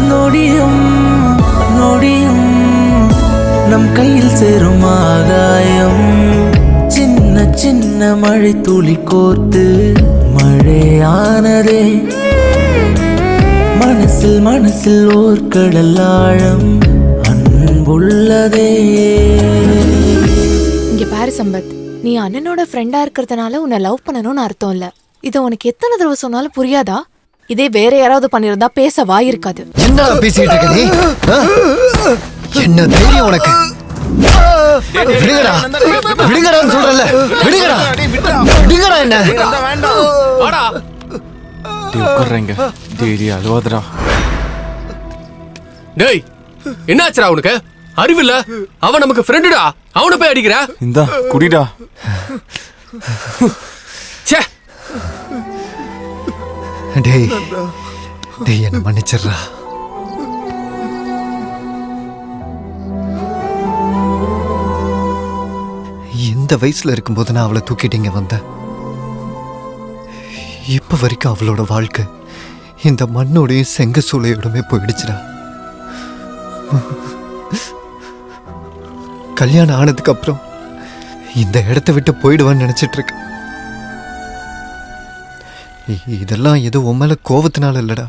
நொடியும் நொடியும் நம் கையில் சேரும் ஆகாயம். சின்ன சின்ன மழை துளி கோர்த்து மழையானதே. மனசில் மனசில் ஓர் கடல் ஆழம் அன்புள்ளதே. இங்க பாரு சம்பத், நீ அண்ணனோட ஃப்ரெண்டா இருக்கிறதுனால உன்னை லவ் பண்ணணும்னு அர்த்தம் இல்ல. இதை உனக்கு எத்தனை தடவை சொன்னாலும் புரியாதா? இதே வேற யாராவது பண்ணிருந்தா பேச வாயிருக்காது. என்ன பேசிட்டு இருக்க நீ? என்ன தைரியம் உனக்கு? விடுங்கடா விடுங்கடான்னு சொல்றல விடுங்கடா விடுங்கடா என்ன வாடா. டேய் உட்கார்றேங்க. டேய் அழுவாதடா. டேய் என்னாச்சுடா உனக்கு? அறிவில்ல? அவன் நமக்கு ஃப்ரெண்டுடா. அவனை போய் அடிக்கிற? இந்தா குடிடா. ச்சே. டேய் டேய் என்ன மன்னிச்சிடுறா. இந்த வயசுல இருக்கும்போது நான் அவளை தூக்கிட்டீங்க வந்தேன். இப்ப வரைக்கும் அவளோட வாழ்க்கை இந்த மண்ணோடையும் செங்க சூளையோடமே போயிடுச்சுடா. கல்யாணம் ஆனதுக்கு அப்புறம் இந்த இடத்த விட்டு போயிடுவான்னு நினைச்சிட்டு இருக்கேன். இதெல்லாம் ஏதோ உன் மேல கோவத்தினால இல்லடா,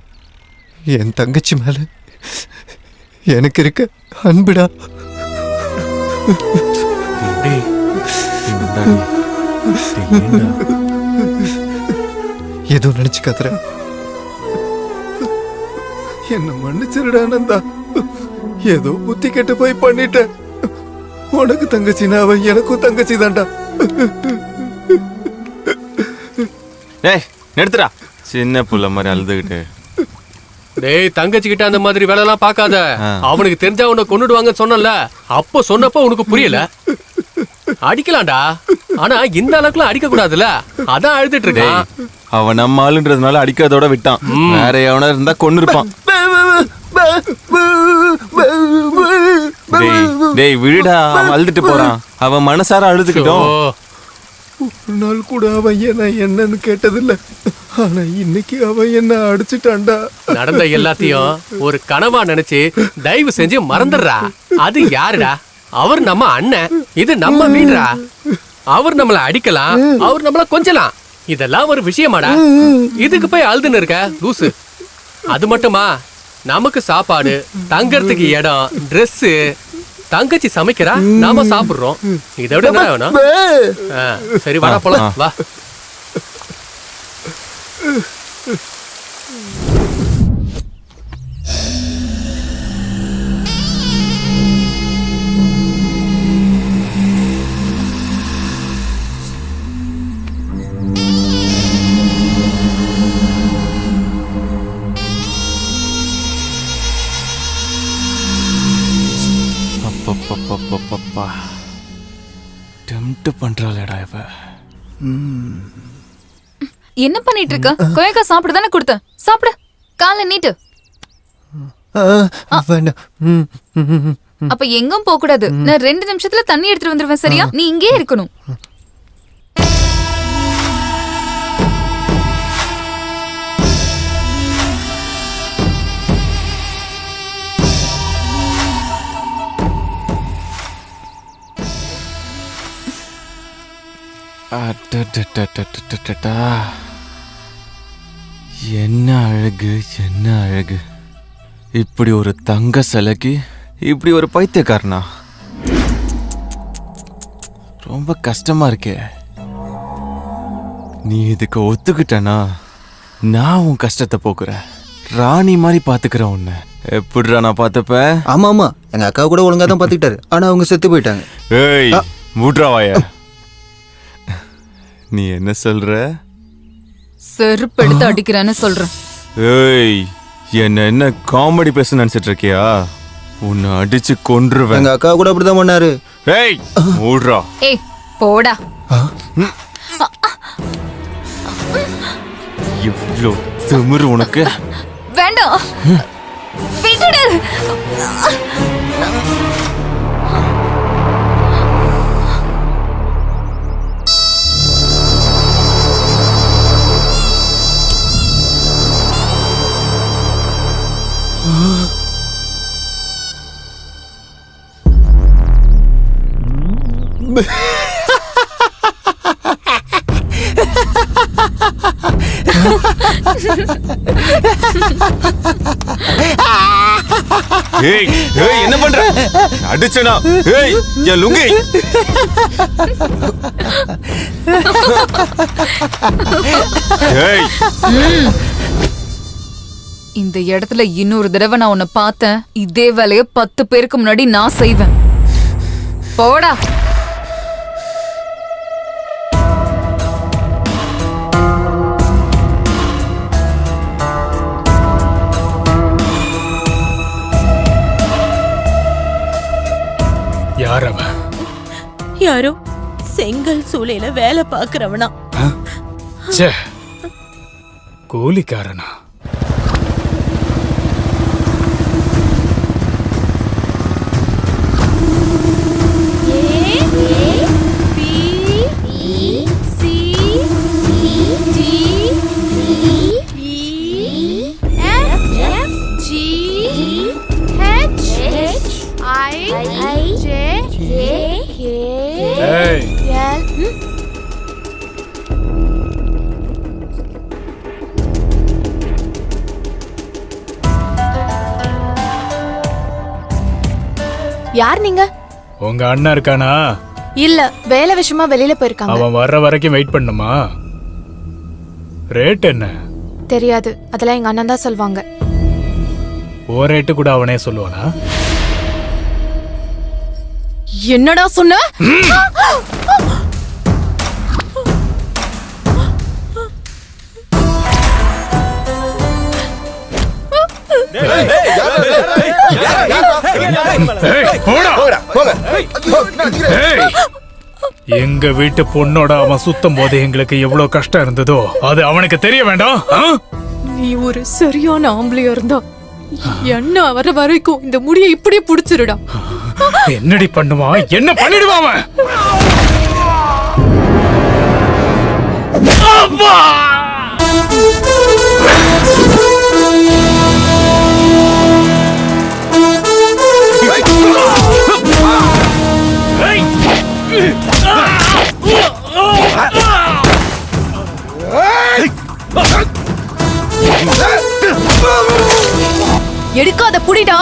என் தங்கச்சி மேல எனக்கு இருக்க அன்புடா. டேய் ஏதோ நினைச்சுக்காதடா. என்ன மன்னிச்சிருடா நந்தா. ஏதோ புத்தி கெட்டு போய் பண்ணிட்டேன். உனக்கு தங்கச்சினா அவன் எனக்கும் தங்கச்சி தான்டா. டேய் நிறுத்துடா. சின்ன புள்ள மாதிரி அழுதுகிட்டு. டேய் தங்கச்சி கிட்ட அந்த மாதிரி வேலை எல்லாம் பார்க்காத. அவனுக்கு தெரிஞ்சா உன்னை கொன்னுடுவாங்கன்னு சொன்னல. அப்போ சொன்னப்போ உனக்கு புரியல. அடிக்கலாம்டா, ஆனா இந்த அளவுக்குலாம் அடிக்க கூடாதுல. அதான் அழுதுட்டு இருக்கான். அவன் நம்ம ஆளுன்றதுனால அடிக்காதோட விட்டான். வேற எவனா இருந்தா கொன்னு இருப்பான். டேய் விடுடா, அவன் அழுதுட்டு போறான். அவன் மனசார அழுதுக்கிட்டோம். ஒரு நாள் கூட அவன் என்னன்னு கேட்டதில்ல. ஆனா இன்னைக்கு அவன் என்ன அடிச்சுட்டான்டா. நடந்த எல்லாத்தையும் ஒரு கனவா நினைச்சு தயவு செஞ்சு மறந்துடுறா. அது யாருடா? அவர் நம்ம அண்ணன். இது நம்ம வீடுடா. அவர் நம்மள அடிக்கலாம், அவர் நம்மள கொஞ்சலாம். இதெல்லாம் ஒரு விஷயமாடா? இதுக்கு போய் அழுதுன்னு இருக்க லூசு. அது மட்டுமா, நமக்கு சாப்பாடு, தங்கறதுக்கு இடம், Dress, தங்கச்சி சமைக்கிறா, நாம சாப்பிடுறோம். இதை விட என்ன வேணும்? சரி வாடா போலாம் வா. டெம்ப்ட் பண்றாளேடா இவ. என்ன பண்ணிட்டு இருக்க? கொயக்கா சாப்பிட தானே கொடுத்தேன். சாப்பிடு, காலை நீட்டு. அப்ப எங்கும் போக கூடாது. நான் 2 நிமிஷத்துல தண்ணி எடுத்துட்டு வந்துருவேன். சரியா? நீ இங்கே இருக்கணும். என்ன அழகு, என்ன அழகு. இப்படி ஒரு தங்க சிலைக்கு இப்படி ஒரு பைத்தியக்காரனா? ரொம்ப கஷ்டமா இருக்கே. நீ இதுக்கு ஒத்துக்கிட்டனா நான் உன் கஷ்டத்தை போக்குறேன். ராணி மாதிரி பாத்துக்கிறேன் உன்னை. எப்படிடா நான் பாத்துப்பேன்? ஆமா ஆமா, எங்க அக்கா கூட ஒழுங்கா தான் பாத்துக்கிட்டாரு. ஆனா அவங்க செத்து போயிட்டாங்க. ஏய் மூட்ராவாய, நீ என்ன சொல்ற? செருப்படுத்து அடிக்கிறேன்னு சொல்றேன். ஏய் என்ன காமெடி பேச நினைச்சிட்டு இருக்கியா? உன்னை அடிச்சு கொன்றுவேன். எங்க அக்கா கூட அப்படிதான் பண்ணாரு. ஏய் மூட்ரா. ஏய் போடா. எவ்வளோ திமிரு உனக்கு? வேண்டாம், விட்டுடு. ஏய் ஏய் என்ன பண்ற? அடிச்சனா? ஏய் என் லுங்கி. ஏய் இந்த இடத்துல இன்னொரு தடவை நான் உன்னை பார்த்தேன், இதே வேலைய 10 பேருக்கு முன்னாடி நான் செய்வேன். போடா. யார் அவன்? யாரோ செங்கல் சூளையில வேலை பாக்குறவனா. ச்சே, கூலிக்காரனா? யார் நீங்க? உங்க அண்ணா இருக்கானா? இல்ல, வேலை விஷயமா வெளியில போயிருக்காங்க. அவன் வர்ற வரைக்கும் வெயிட் பண்ணுமா? ரேட் என்ன? தெரியாது, அதெல்லாம் எங்க அண்ணன் தான் சொல்வாங்க. ஓ ரேட்டு கூட அவனே சொல்லுவானா? என்னடா சொன்ன? எங்க வீட்டு பொண்ணோட அவன் சுத்தம் போது எங்களுக்கு எவ்வளவு கஷ்டம் இருந்ததோ அது அவனுக்கு தெரிய வேண்டாம். நீ ஒரு சரியான ஆம்பளையா இருந்தா என்ன வர வரைக்கும் இந்த முடியை இப்படியே புடிச்சிருடா. என்னடி பண்ணுவான்? என்ன பண்ணிடுவான் அவன்? எடுக்காத புடிடா.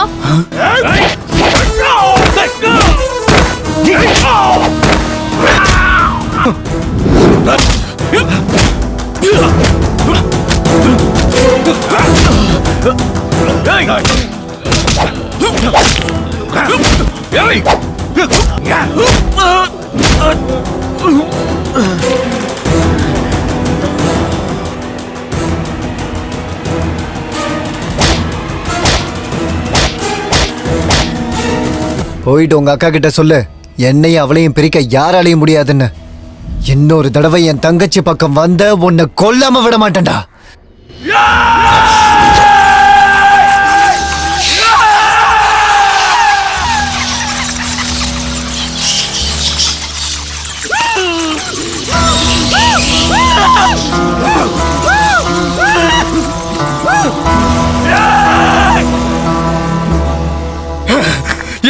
போயிட்டு உங்க அக்கா கிட்ட சொல்லு, என்னையும் அவளையும் பிரிக்க யாராலையும் முடியாதுன்னு. இன்னொரு தடவை என் தங்கச்சி பக்கம் வந்த உன்னை கொல்லாம விட மாட்டேன்டா.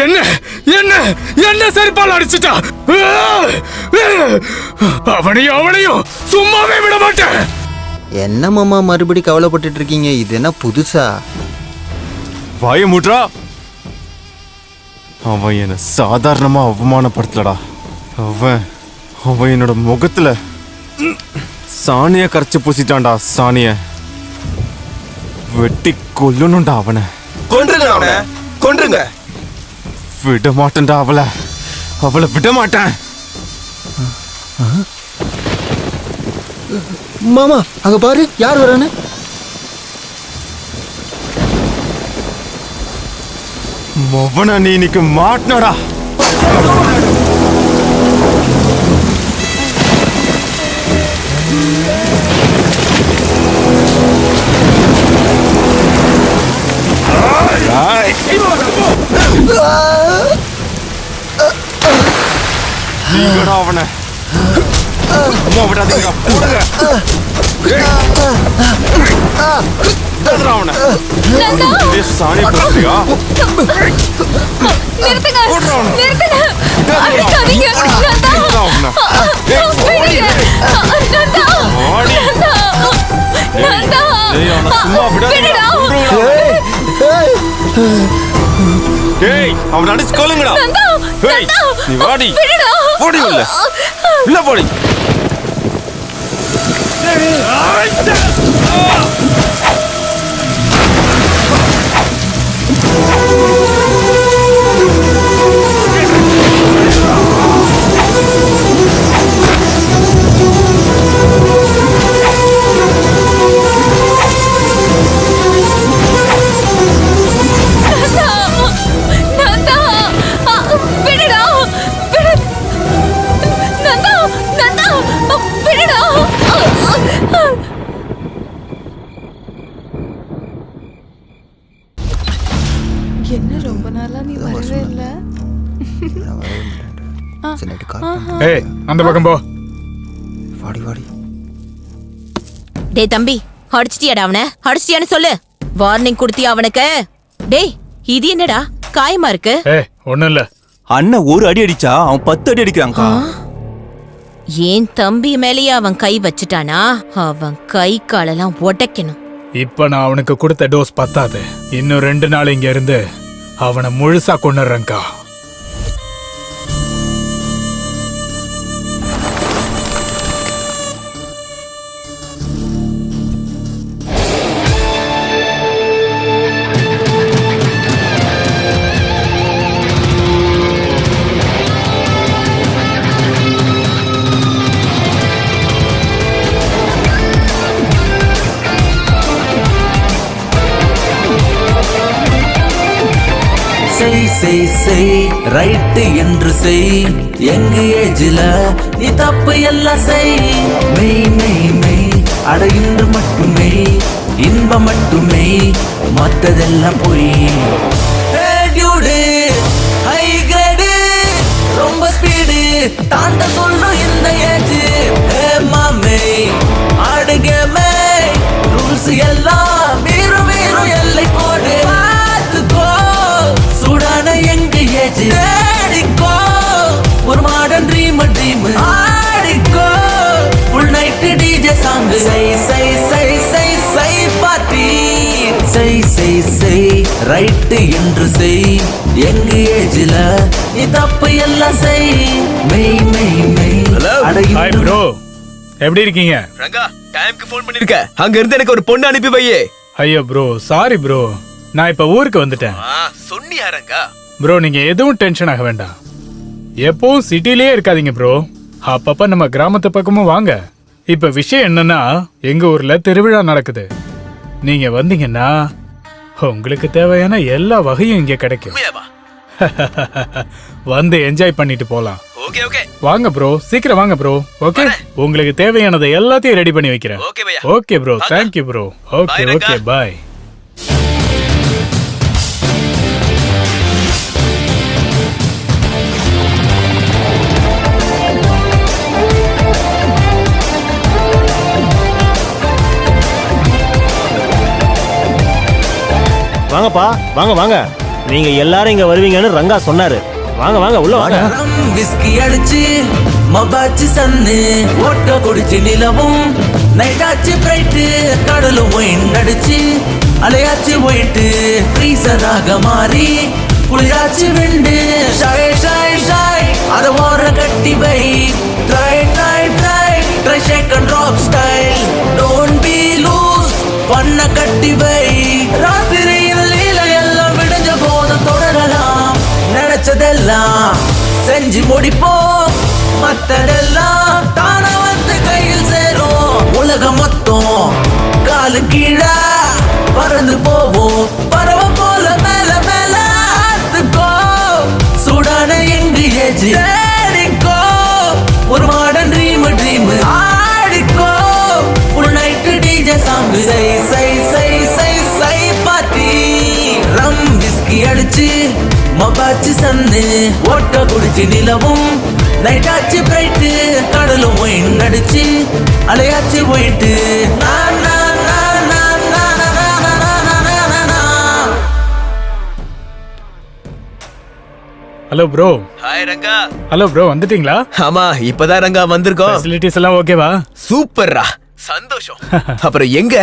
என்ன என்ன என்ன செருப்பால் அடிச்சுட்டா? அவனையும் சும்மாவே விட மாட்டேன். என்ன மாமா மறுபடி கவலைப்பட்டு இருக்கீங்க? இது என்ன புதுசா? வாய மூட்றா. அவன் என்ன சாதாரணமா அவமானப்படுத்தலடா. அவன் என்னோட முகத்துல சாணிய கரைச்சு பூசிட்டான்டா. சாணிய வெட்டி கொல்லணும்டா அவனை. கொன்றுங்க அவனை, கொன்றுங்க. விட மாட்டேன்டா அவளை விட மாட்டேன். மாமா அங்க பாரு, யார் வரானு? மொவன நீ இன்னைக்கு மாட்டினடா. அவனை அம்மா விடாதீங்க, போடுங்க. அவனை சாணி போடுறியா? நிறுத்துங்க, நிறுத்துங்க, அடிக்காதீங்க. அவன் அடிச்சு கொல்லுங்கடா. நீ வாடி, போடி உள்ள இல்ல போடி. நந்தா விடுடா. என்ன ரொம்ப நாளா நீ வரவே இல்ல? ஏய் அந்த பக்கம் போ. வாடி வாடி. டேய் தம்பி, அடிச்சிட்டியாடா அவனை? அடிச்சிட்டியான்னு சொல்லு. வார்னிங் கொடுத்தியா அவனுக்கு? டேய் இது என்னடா காயமா இருக்கு? ஏய் ஒண்ணும் இல்ல. அண்ணன் ஒரு அடி அடிச்சா அவன் 10 அடி அடிக்கிறான்க்கா. ஏன் தம்பி மேலேயே அவன் கை வச்சுட்டானா? அவன் கை காலெல்லாம் உடைக்கணும். இப்ப நான் அவனுக்கு கொடுத்த டோஸ் பத்தாது. இன்னும் 2 நாள் இங்க இருந்து அவனை முழுசா கொண்டுறேன்க்கா. செய் ரைட் என்று செய். எங்க ஏஜில நீ தப்பு எல்லாம் செய். மெய் மெய் மெய் அட இன்று மட்டுமே இன்பம் மட்டுமே, மத்ததெல்லாம் போய். ஹை கிரேடு ரொம்ப ஸ்பீடு தாண்ட சொல்லும் இந்த ஏஜ். மாமே ஆடுகமே ரூல்ஸ் எல்லாம் மீறும் மீறும் எல்லை கோடு. பார்த்துக்கோ சூடான எங்க ஏஜ். தேடிக்கோ ஒரு மாடர்ன் ட்ரீம் ஆடிக்கோ. Full night DJ song. சை சை சை சை சை பார்ட்டி. செய் ரைட் என்று செய். எங்க ஏஜ்ல நீ தப்பு எல்லாம் செய். மெய் மெய் மெய் ஹாய் ப்ரோ, எப்படி இருக்கீங்க? ரங்கா டைம்க்கு ஃபோன் பண்ணிருக்க. அங்க இருந்து எனக்கு ஒரு பொண்ணு அனுப்பி வையே. ஐயோ ப்ரோ, சாரி ப்ரோ, நான் இப்ப ஊருக்கு வந்துட்டேன். சொன்னியா ரங்கா? ப்ரோ நீங்க எதுவும் டென்ஷன் ஆக வேண்டாம். எப்பவும் சிட்டிலேயே இருக்காதீங்க ப்ரோ, அப்பப்ப நம்ம கிராமத்து பக்கமும் வாங்க. இப்ப விஷயம் என்னன்னா, எங்க ஊர்ல திருவிழா நடக்குது. நீங்க வந்தீங்கன்னா உங்களுக்கு தேவையான எல்லா வகையும் இங்க கிடைக்கும். வந்து என்ஜாய் பண்ணிட்டு போலாம். ஓகே ஓகே வாங்க ப்ரோ, சீக்கிரம் வாங்க ப்ரோ. ஓகே, உங்களுக்கு தேவையானதை எல்லாத்தையும் ரெடி பண்ணி வைக்கிறேன். Okay bro, thank you bro. Okay okay bye. வாங்கப்பா, வாங்க வாங்க. நீங்க எல்லாரும் இங்க வருவீங்கன்னு ரங்கா சொன்னாரு. வாங்க வாங்க உள்ள வாங்க. விஸ்கி அடிச்சு மபாச்சு சன்னு ஓட்ட குடிச்சு நிலவும் நைட்டாச்சு பிரைட்டு. கடலும் ஒயின் அடிச்சு அலையாச்சு போயிட்டு ஃப்ரீசராக மாறி குளிராச்சு விண்டு. ஷாய் ஷாய் ஷாய் அத ஓர கட்டி வை. Try try try try shake and drop style. Don't be loose பண்ண கட்டி வை. ராத்திரியில் லீல எல்லாம் விடுஞ்ச போதும் தொடரலாம். நினைச்சதெல்லாம் செஞ்சு முடிப்போம். மத்ததெல்லாம் தானா வந்து கையில் சேரும். உலகம் மொத்தம் காலு கீழே பறந்து போவோம். பறவ போல மேல மேல ஆத்துக்கோ. சூடான எங்க ஏஜ். தேடிக்கோ ஒரு மாடர்ன் ட்ரீம் ஆடிக்கோ. Full night DJ song. சை சை சை சை சை பார்ட்டி. ரம் விஸ்கி அடிச்சு மபாச்சு சன்னு ஓட்ட குடிச்சு நிலவும் நைட்டாச்சு பிரைட்டு. கடலும் ஒயின் அடிச்சு அலையாச்சு போயிட்டு. Hello bro. Hi Ranga. Hello bro, வந்துட்டீங்களா? ஆமா, இப்பதான் ரங்கா வந்திருக்கோம். ஃபெசிலிட்டிஸ் எல்லாம் ஓகேவா? சூப்பர்ரா, சந்தோஷம். அப்புறம் எங்க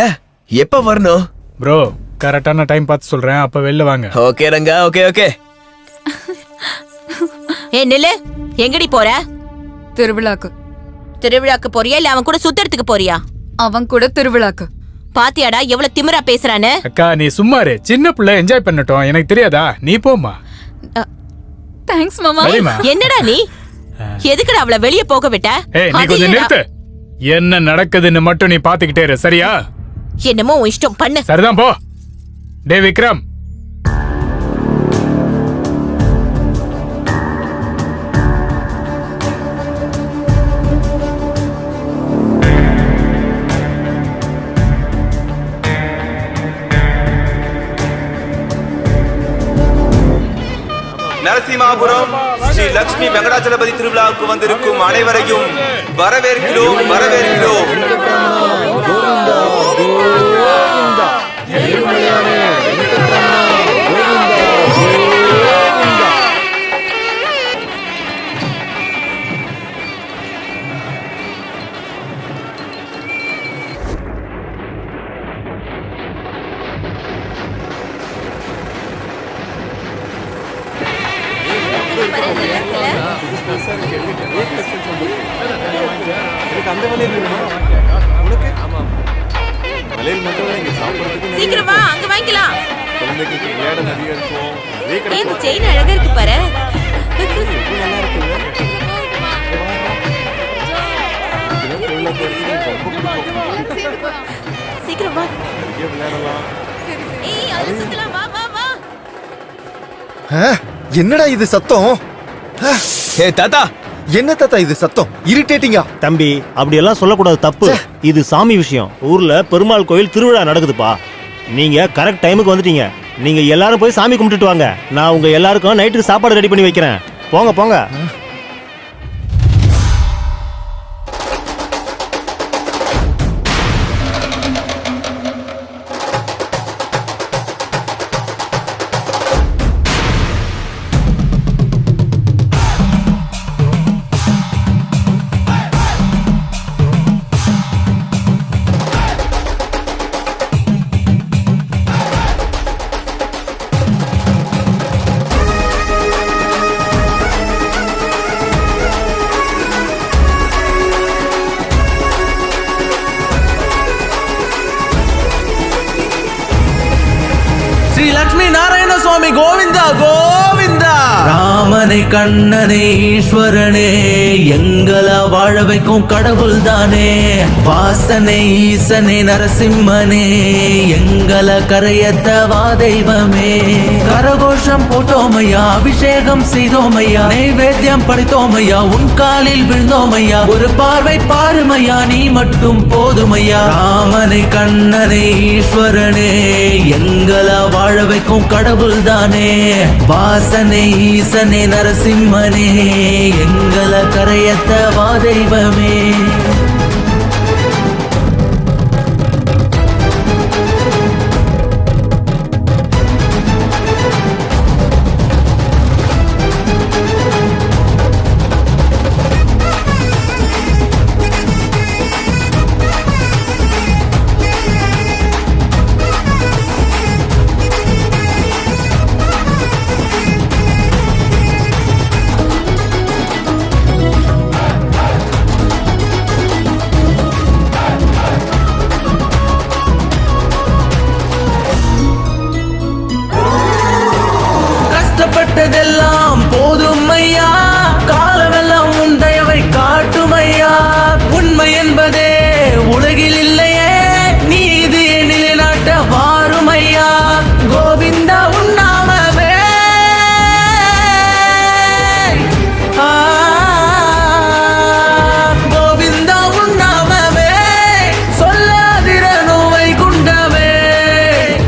எப்ப வரணும்? ப்ரோ கரெக்டான டைம் பார்த்து சொல்றேன், அப்ப வெளில வாங்க. Okay Ranga, okay okay. நில்லு, எங்கடி போற? திருவிழாக்கு. திருவிழாக்கு போறியா இல்ல அவன் கூட சுத்தறதுக்கு போறியா? அவன் கூட திருவிழாக்கு. பாத்தியாடா எவ்வளவு திமிரா பேசுறானு? அக்கா நீ சும்மா இரு, சின்ன பிள்ளை என்ஜாய் பண்ணட்டும், எனக்கு தெரியாதா? நீ போமா. தேங்க்ஸ் மாமா. என்னடா நீ எதுக்குடா அவளை வெளிய போக விட்ட? ஏய் நீ கொஞ்சம் நிறுத்து. என்ன நடக்குதுன்னு மட்டும் நீ பாத்துக்கிட்டே இரு, சரியா? என்னமோ உன் இஷ்டம் பண்ணு. சரிதான் போ. டே விக்ரம், நரசிம்மாபுரம் ஸ்ரீ லட்சுமி வெங்கடாச்சலபதி திருவிழாவுக்கு வந்திருக்கும் அனைவரையும் வரவேற்கிறோம் வரவேற்கிறோம். சீக்கிரம் வா, அங்க வாங்கிக்கலாம். இந்த செயின் அழகா இருக்கு பாரு. சீக்கிரம் வா. ஏய், அது சுத்தலாம். வா வா வா. என்னடா இது சத்தம்? ஏ தாத்தா, என்ன தாத்தா இது சத்தம்? இரிட்டேட்டிங்கா? தம்பி அப்படியெல்லாம் சொல்லக்கூடாது, தப்பு. இது சாமி விஷயம். ஊர்ல பெருமாள் கோயில் திருவிழா நடக்குதுப்பா. நீங்க கரெக்ட் டைமுக்கு வந்துட்டீங்க. நீங்க எல்லாரும் போய் சாமி கும்பிட்டுட்டு வாங்க. நான் உங்க எல்லாருக்கும் நைட்டுக்கு சாப்பாடு ரெடி பண்ணி வைக்கிறேன். போங்க போங்க. ஸ்ரீ லட்சுமி நாராயண சுவாமி கோவிந்தா கோவிந்தா. ராமனை கண்ணனே ஈஸ்வரனே, எங்களை வாழ வைக்கும் கடவுள் தானே. வாசனை ஈசனே நரசிம்மனே, எங்களை கரையத்தவா தெய்வமே. கரகோஷம் போட்டோமையா, அபிஷேகம் செய்தோமையா, நைவேத்தியம் படைத்தோமையா, உன் காலில் விழுந்தோமையா. ஒரு பார்வை பாருமையா, நீ மட்டும் போதுமையா. ராமனை கண்ணனே ஈஸ்வரனே, எங்களை வாழ வைக்கும் கடவுள் தானே. வாசனை ஈசனே நரசிம்மனே, எங்களை கரையத்தவா தெய்வமே. கஷ்டப்பட்டதெல்லாம் போதும் ஐயா, காலமெல்லாம் உன் தயவை காட்டும் ஐயா. உண்மை என்பதே உலகில் இல்லையே, நீதி நிலைநாட்ட வாரும் ஐயா. கோவிந்தா உன் நாமமே. கோவிந்தா உன் நாமமே, சொல்லாதிர நோவை குண்டமே.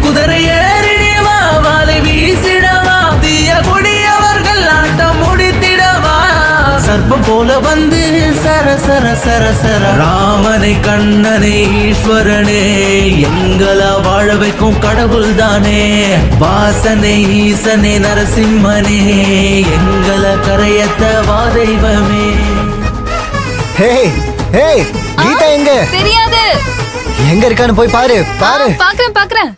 குதிரை ஏறி வா, வாலை வீசிடவா, தீய கொடியவர்கள் ஆட்டம் முடித்திடவா. சர்ப்பம் போல வந்து சர சர சர சர. ராமனை கண்ணனே ஈஸ்வரனே, எங்களை வாழ வைக்கும் கடவுள் தானே. வாசனை ஈசனே நரசிம்மனே, எங்களை கரையத்தவா தெய்வமே. ஹே ஹே, கீதா எங்க? தெரியாது. எங்க இருக்கான்னு போய் பாரு பாரு. பாக்குறேன் பாக்குறேன்.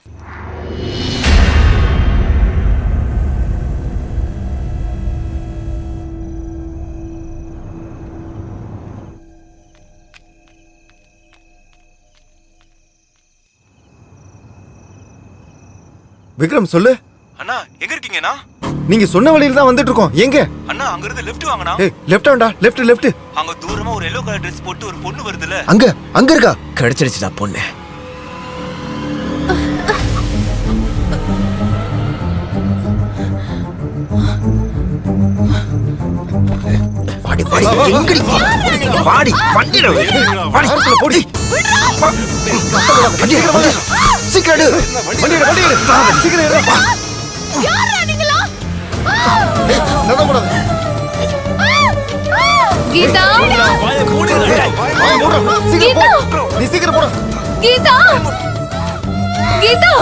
விக்ரம் சொல்லு. அண்ணா எங்க இருக்கீங்கண்ணா? நீங்க சொன்ன வழியில தான் வந்துட்டு இருக்கோம். எங்க? அண்ணா அங்க இருந்து லெஃப்ட் வாங்கண்ணா. ஏய் லெஃப்ட் ஆண்டா, லெஃப்ட் லெஃப்ட். அங்க தூரமா ஒரு எல்லோ கலர் Dress போட்டு ஒரு பொண்ணு வருதுல. அங்க அங்க இருக்கா? கிடைச்சிருச்சுடா பொண்ணு. வாடி வாடி, எங்கடி வாடி வண்டில வாடி போடி. வண்டி சீக்கிரம் எடு. வண்டி எடு, வண்டி எடு. சீக்கிரம் எடு. யாரா நீங்களா? சத்தம் போடாத. கீதா வாயை மூடுடா. சீக்கிரம் கீதா போ. நீ சீக்கிரம் போடா. கீதா கீதா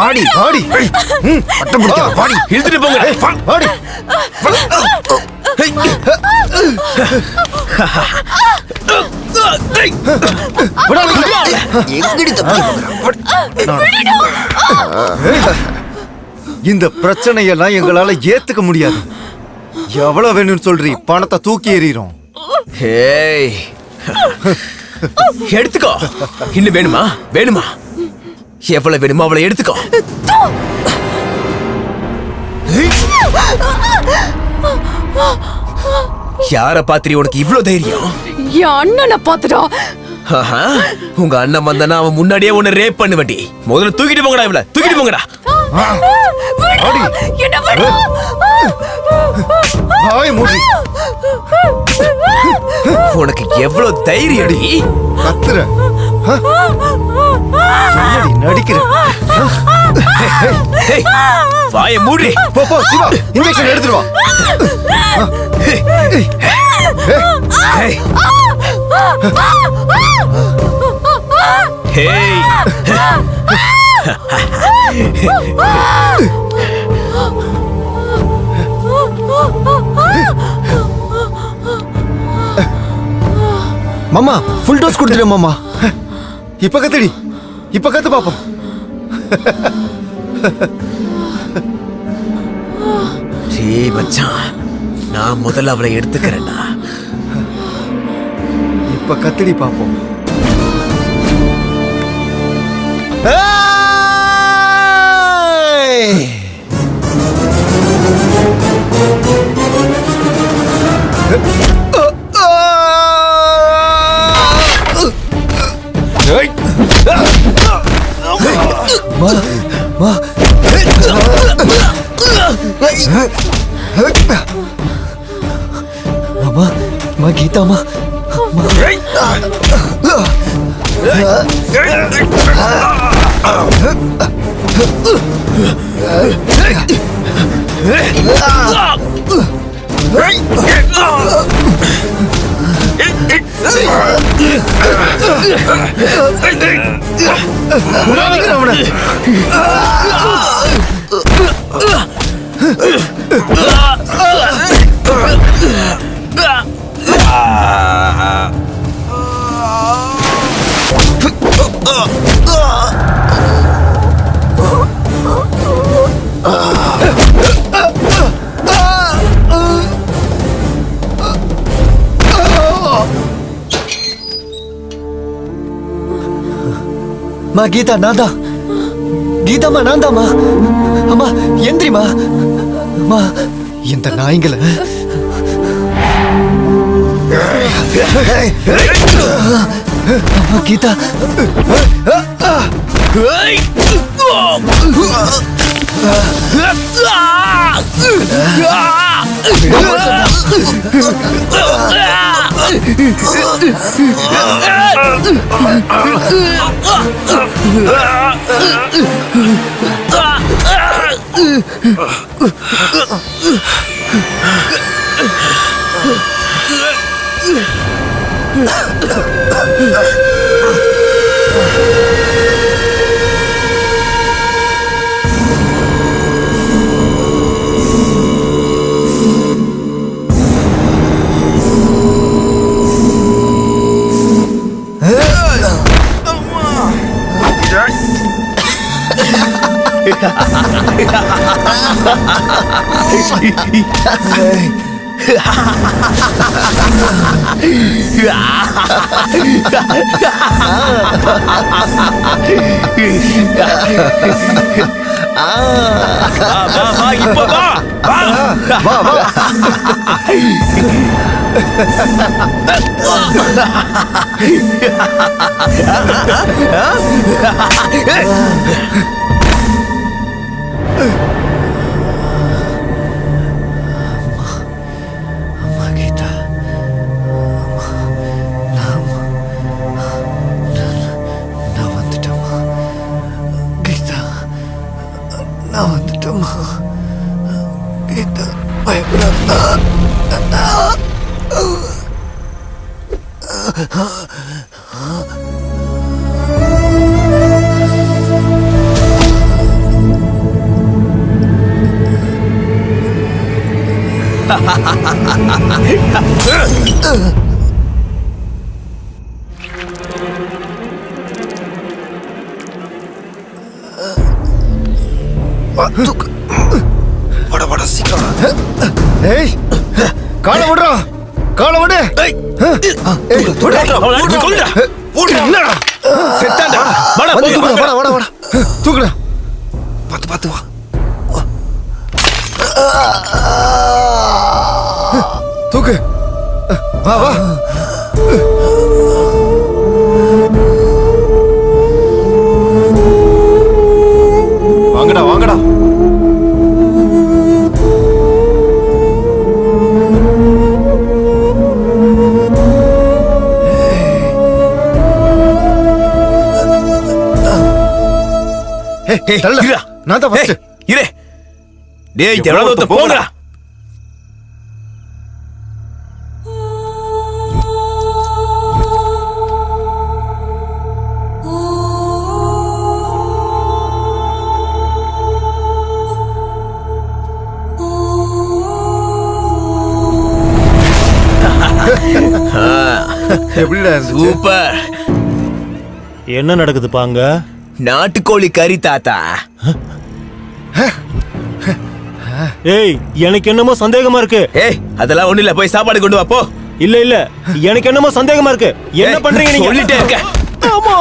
ஆடி ஆடி பட்டம் பிடிக்காத பாடி இழுத்துட்டு போங்க ஆடி எங்கடி தப்பி இந்த பிரச்சனையெல்லாம் எங்களால ஏத்துக்க முடியாது. எவ்வளவு வேணும்னு சொல்றீ? பணத்தை தூக்கி எறிகிறோம். ஏய் எடுத்துக்கோ. இன்னும் வேணுமா? வேணுமா? எவ்வளவு வேணுமோ அவளை எடுத்துக்கோ. யார பாத்திரி உனக்கு இவ்ளோ தைரியம்? என் அண்ணனை பாத்துடா. ஆஹா, உங்க அண்ணன் வந்தானா அவன் முன்னாடியே உன்னை ரேப் பண்ணுவடி. முதல்ல தூக்கிட்டு போங்கடா இவள. தூக்கிட்டு போங்கடா. உனக்கு எவ்வளவு தைரியம் அடி? கத்துற நடிக்கிற. வாய மூடி. போ போ சிவா, இன்ஜெக்ஷன் எடுத்துட்டு வா. ஹேய் மாமா ஃபுல் டோஸ் கொடுத்துடு மாமா. இப்ப கத்துடி, இப்ப கத்து பாப்போம். டேய் மச்சான், நான் முதல்ல அவளை எடுத்துக்கிறேன்டா. இப்ப கத்துடி பாப்போம். மாமா கீதாமா மா கீதா நான்தா. கீதாமா நான்தாமா. அம்மா எந்திரிமா. அம்மா இந்த நாய்ங்கள அம்மா கீதா. அம்மா கீதா கீதா பயப்படாதா. வட சீக்கிரம். ஏய் காலை விடுறா, காலை விடு. தூக்குடா, பார்த்து பார்த்து வா. தூக்கு, வா வா. வாங்கடா வாங்கடா. நான் தான் ஃபர்ஸ்ட். இரு டேய், எவ்வளவு தூரம் போங்கடா. எப்படிடா சூப்பர். என்ன நடக்குதுப்பா அங்க? நாட்டுக்கோழி கறி தாத்தா. ஏய், எனக்கு என்னமோ சந்தேகமா இருக்கு. ஏய், அதெல்லாம் ஒண்ணு இல்ல, போய் சாப்பாடு கொண்டு வா போ. இல்ல இல்ல, எனக்கு என்னமோ சந்தேகமா இருக்கு. என்ன பண்றீங்க நீங்க? சொல்லிட்டே இருக்க. ஆமா.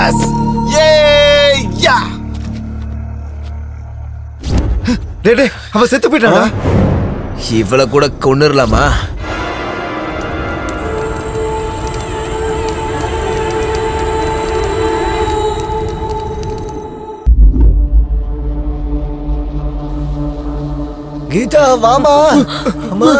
எஸ் ஏ யா. டேய் அவன் செத்து போயிட்டானா? இவளை கூட கொன்னுறலாமா? கீதா வாமா. அம்மா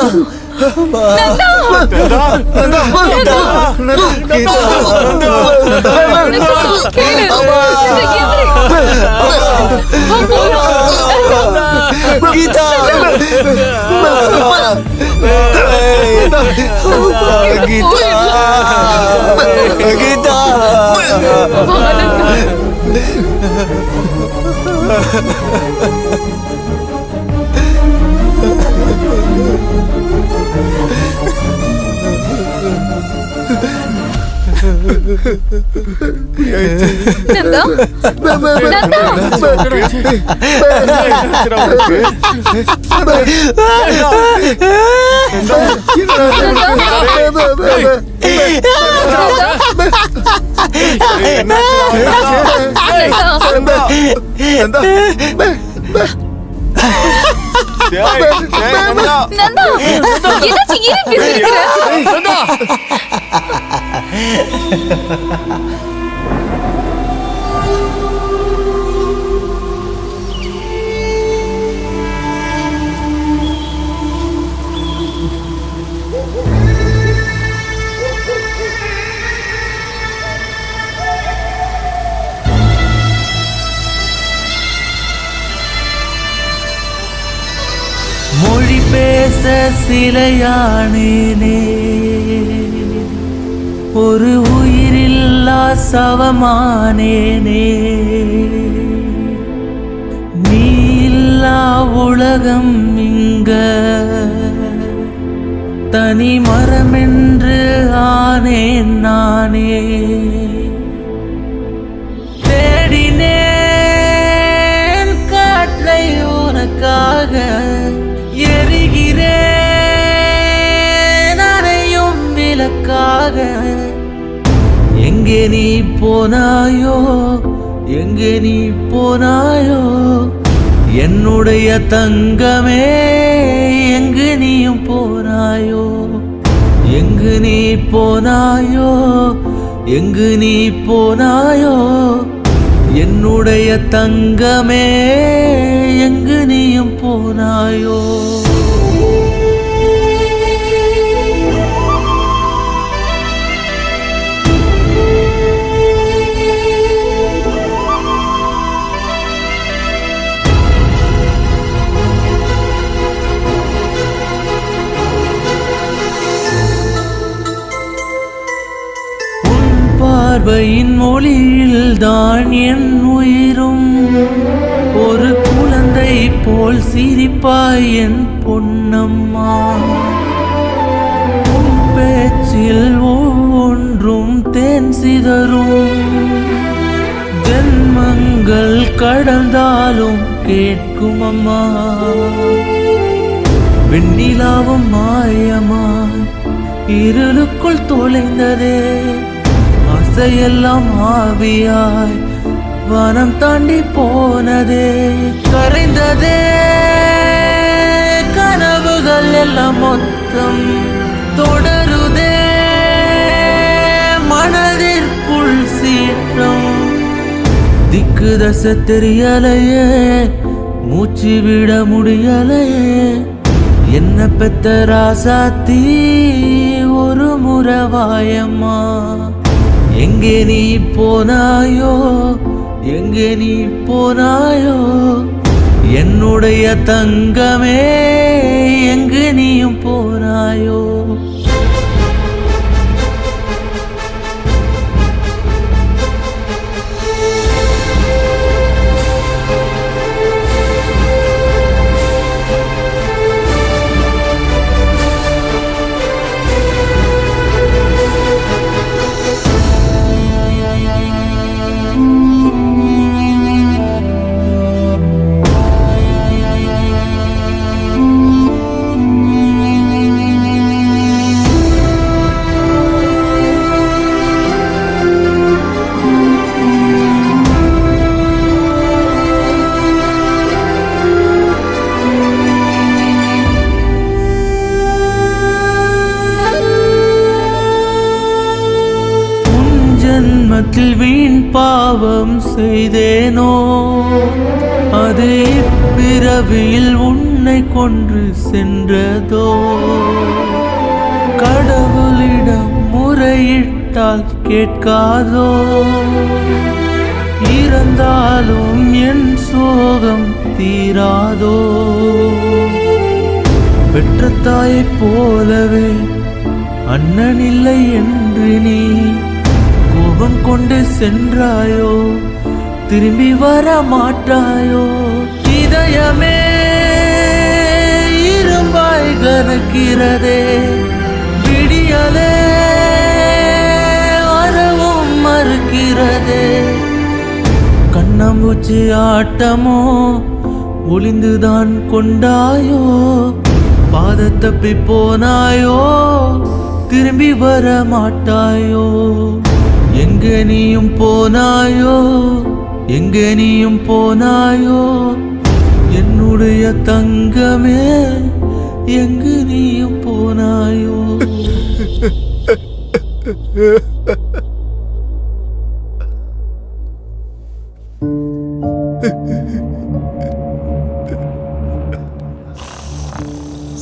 மொழி பேச சிலையானேனே, ஒரு உயிரில்லா சவமானேனே, நீ இல்லா உலகம் இங்க தனி மரமென்று ஆனேன் நானே. தேடினேன் காற்றை உனக்காக, எரிகிறேன் அறையும் விளக்காக. எங்கே நீ போனாயோ, எங்கே நீ போனாயோ, என்னுடைய தங்கமே, எங்கு நீயும் போனாயோ, எங்கு நீ போனாயோ, எங்கு நீ போனாயோ, என்னுடைய தங்கமே எங்கு நீயும் போனாயோ பார்வையின் மொழியில் தான் என் உயிரும் ஒரு குழந்தை போல் சிரிப்பாய் என் பொன்னம்மா உன் பேச்சில் ஒவ்வொன்றும் தேன் சிதறும் ஜென்மங்கள் கடந்தாலும் கேட்கும் அம்மா வெண்ணிலாவும் மாயமாய் இருளுக்குள் தொலைந்ததே ஆசையெல்லாம் ஆவியாய் வனம் தாண்டி போனதே கரைந்ததே கனவுகள் எல்லாம் மொத்தம் தொடருதே மனதிற்குள் சீற்றம் திக்கு தசை தெரியலையே மூச்சு விட முடியலையே என்ன பெத்த ராசாத்தி ஒரு முறவாயம்மா எங்கே நீ போனாயோ எங்கே நீ போனாயோ என்னுடைய தங்கமே எங்கு நீயும் போனாயோ ஜென்மத்தில் வீண் பாவம் செய்தேனோ அது இப்பிறவியில் உன்னை கொன்று சென்றதோ கடவுளிடம் முறையிட்டால் கேட்காதோ இறந்தாலும் என் சோகம் தீராதோ பெற்ற தாயைப் போலவே அண்ணன் இல்லை என்று நீ கோபம் கொண்டு சென்றாயோ திரும்பி வர மாட்டாயோ இதயமே இரும்பாய் கனக்கிறதே விடியலே வரவும் மறுக்கிறதே கண்ணாம்பூச்சி ஆட்டமோ ஒளிந்துதான் கொண்டாயோ பாத தப்பி போனாயோ திரும்பி வர மாட்டாயோ எங்கே நீயும் போனாயோ எங்கே நீயும் போனாயோ என்னுடைய தங்கமே எங்கு நீயும் போனாயோ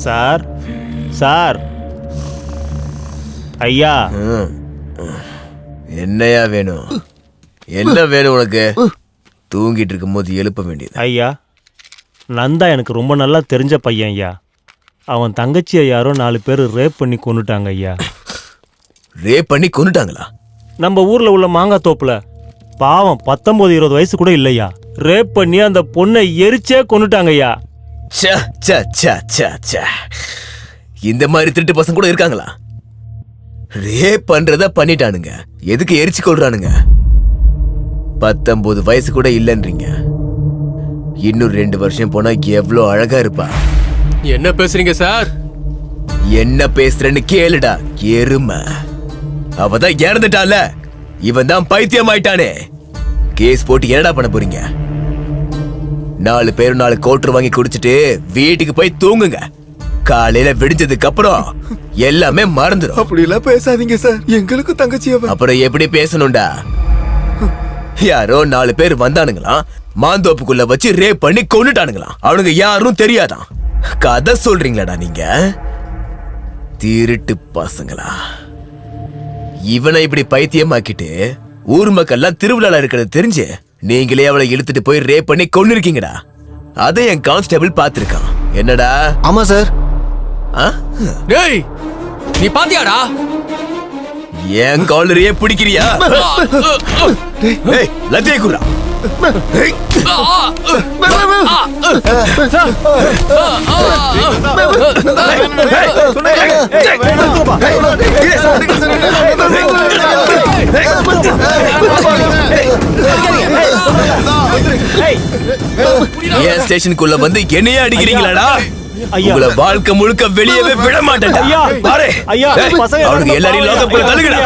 சார் சார் ஐயா என்னையா வேணும் என்ன வேணும் உனக்கு தூங்கிட்டு இருக்கும் போது எழுப்ப வேண்டியது ஐயா நந்தா எனக்கு ரொம்ப நல்லா தெரிஞ்ச பையன் ஐயா அவன் தங்கச்சியை யாரோ 4 பேர் ரேப் பண்ணி கொன்னுட்டாங்க ஐயா ரேப் பண்ணி கொன்னுட்டாங்களா நம்ம ஊர்ல உள்ள மாங்காய் தோப்புல பாவம் 19-20 வயசு கூட இல்லையா ரேப் பண்ணி அந்த பொண்ணை எரிச்சே கொன்னுட்டாங்க ஐயா இந்த மாதிரி திருட்டு பசங்க கூட இருக்காங்களா ரேப் பண்றத பண்ணிட்டானுங்க எதுக்கு எரிச்சு கொள்றானுங்க 19 வயசு கூட இல்லன்றீங்க இன்னும் 2 வருஷம் போனா எவ்வளவு அழகா இருப்பா என்ன பேசுறீங்க சார் என்ன பேசுறேன்னு கேளுடா எருமை அவதான் இறந்துட்டால இவன் தான் பைத்தியம் ஆயிட்டானே கேஸ் போட்டு என்னடா பண்ண போறீங்க 4 பேரும் 4 கோட்டர் வாங்கி குடிச்சிட்டு வீட்டுக்கு போய் தூங்குங்க காலையில விடிஞ்சதுக்கு அப்புறம் எல்லாமே மறந்துடும் அப்படி எல்லாம் பேசாதீங்க சார் எங்களுக்கு தங்கச்சி அப்புறம் எப்படி பேசணும்டா யாரோ 4 பேர் வந்தானுங்களாம், மாந்தோப்புக்குள்ள வச்சு ரேப் பண்ணி கொன்னுட்டானுங்களாம். அவனுங்க யாரும் தெரியாதான். கதை சொல்றீங்களாடா நீங்க? திருட்டு பசங்களா! இவனை இப்படி பைத்தியமாக்கிட்டு ஊர் மக்கள்லாம் திருவிழால இருக்கிறது தெரிஞ்சு நீங்களே அவளை இழுத்துட்டு போய் ரேப் பண்ணி கொன்னு இருக்கீங்கடா. அதை என் கான்ஸ்டபிள் பாத்திருக்கான். என்னடா? ஆமா சார். டேய், நீ பாத்தியாடா? என் காலரையே பிடிக்கிறியா? லத்தியை குடுறா. ஏன் ஸ்டேஷனுக்குள்ள வந்து என்னையே அடிக்கிறீங்களாடா? உங்களை வாழ்க்கை முழுக்க வெளியவே விட மாட்டேன். அவனுக்கு எல்லாரையும் லோகப்புல தள்ளுங்கடா.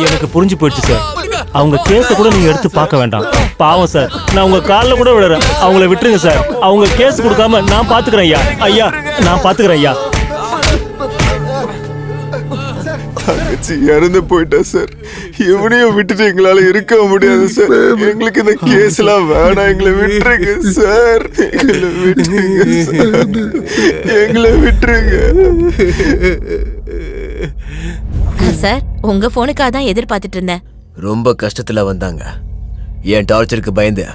எனக்கு புரிஞ்சு போயிடுச்சு சார். அவங்க கேஸ கூட நீங்க எடுத்து பார்க்க வேண்டாம். பாவம் சார், நான் உங்க கால்ல கூட விடுறேன். அவங்கள விட்டுருங்க சார். அவங்க கேஸ் கொடுக்காம நான் பாத்துக்கிறேன் ஐயா. ஐயா, நான் பாத்துக்கிறேன் ஐயா. தங்கச்சி இறந்து போயிட்டா சார். எவனையும் விட்டுட்டு எங்களால இருக்க முடியாது சார். எங்களுக்கு இந்த கேஸ் எல்லாம் வேணாம். எங்களை விட்டுருங்க சார். எங்களை விட்டுருங்க சார். எங்களை விட்டுருங்க சார். உங்க போனுக்காக தான் எதிர்பார்த்துட்டு இருந்தேன். ரொம்ப கஷ்டத்துல வந்தாங்க. என் டார்ச்சருக்கு பயந்து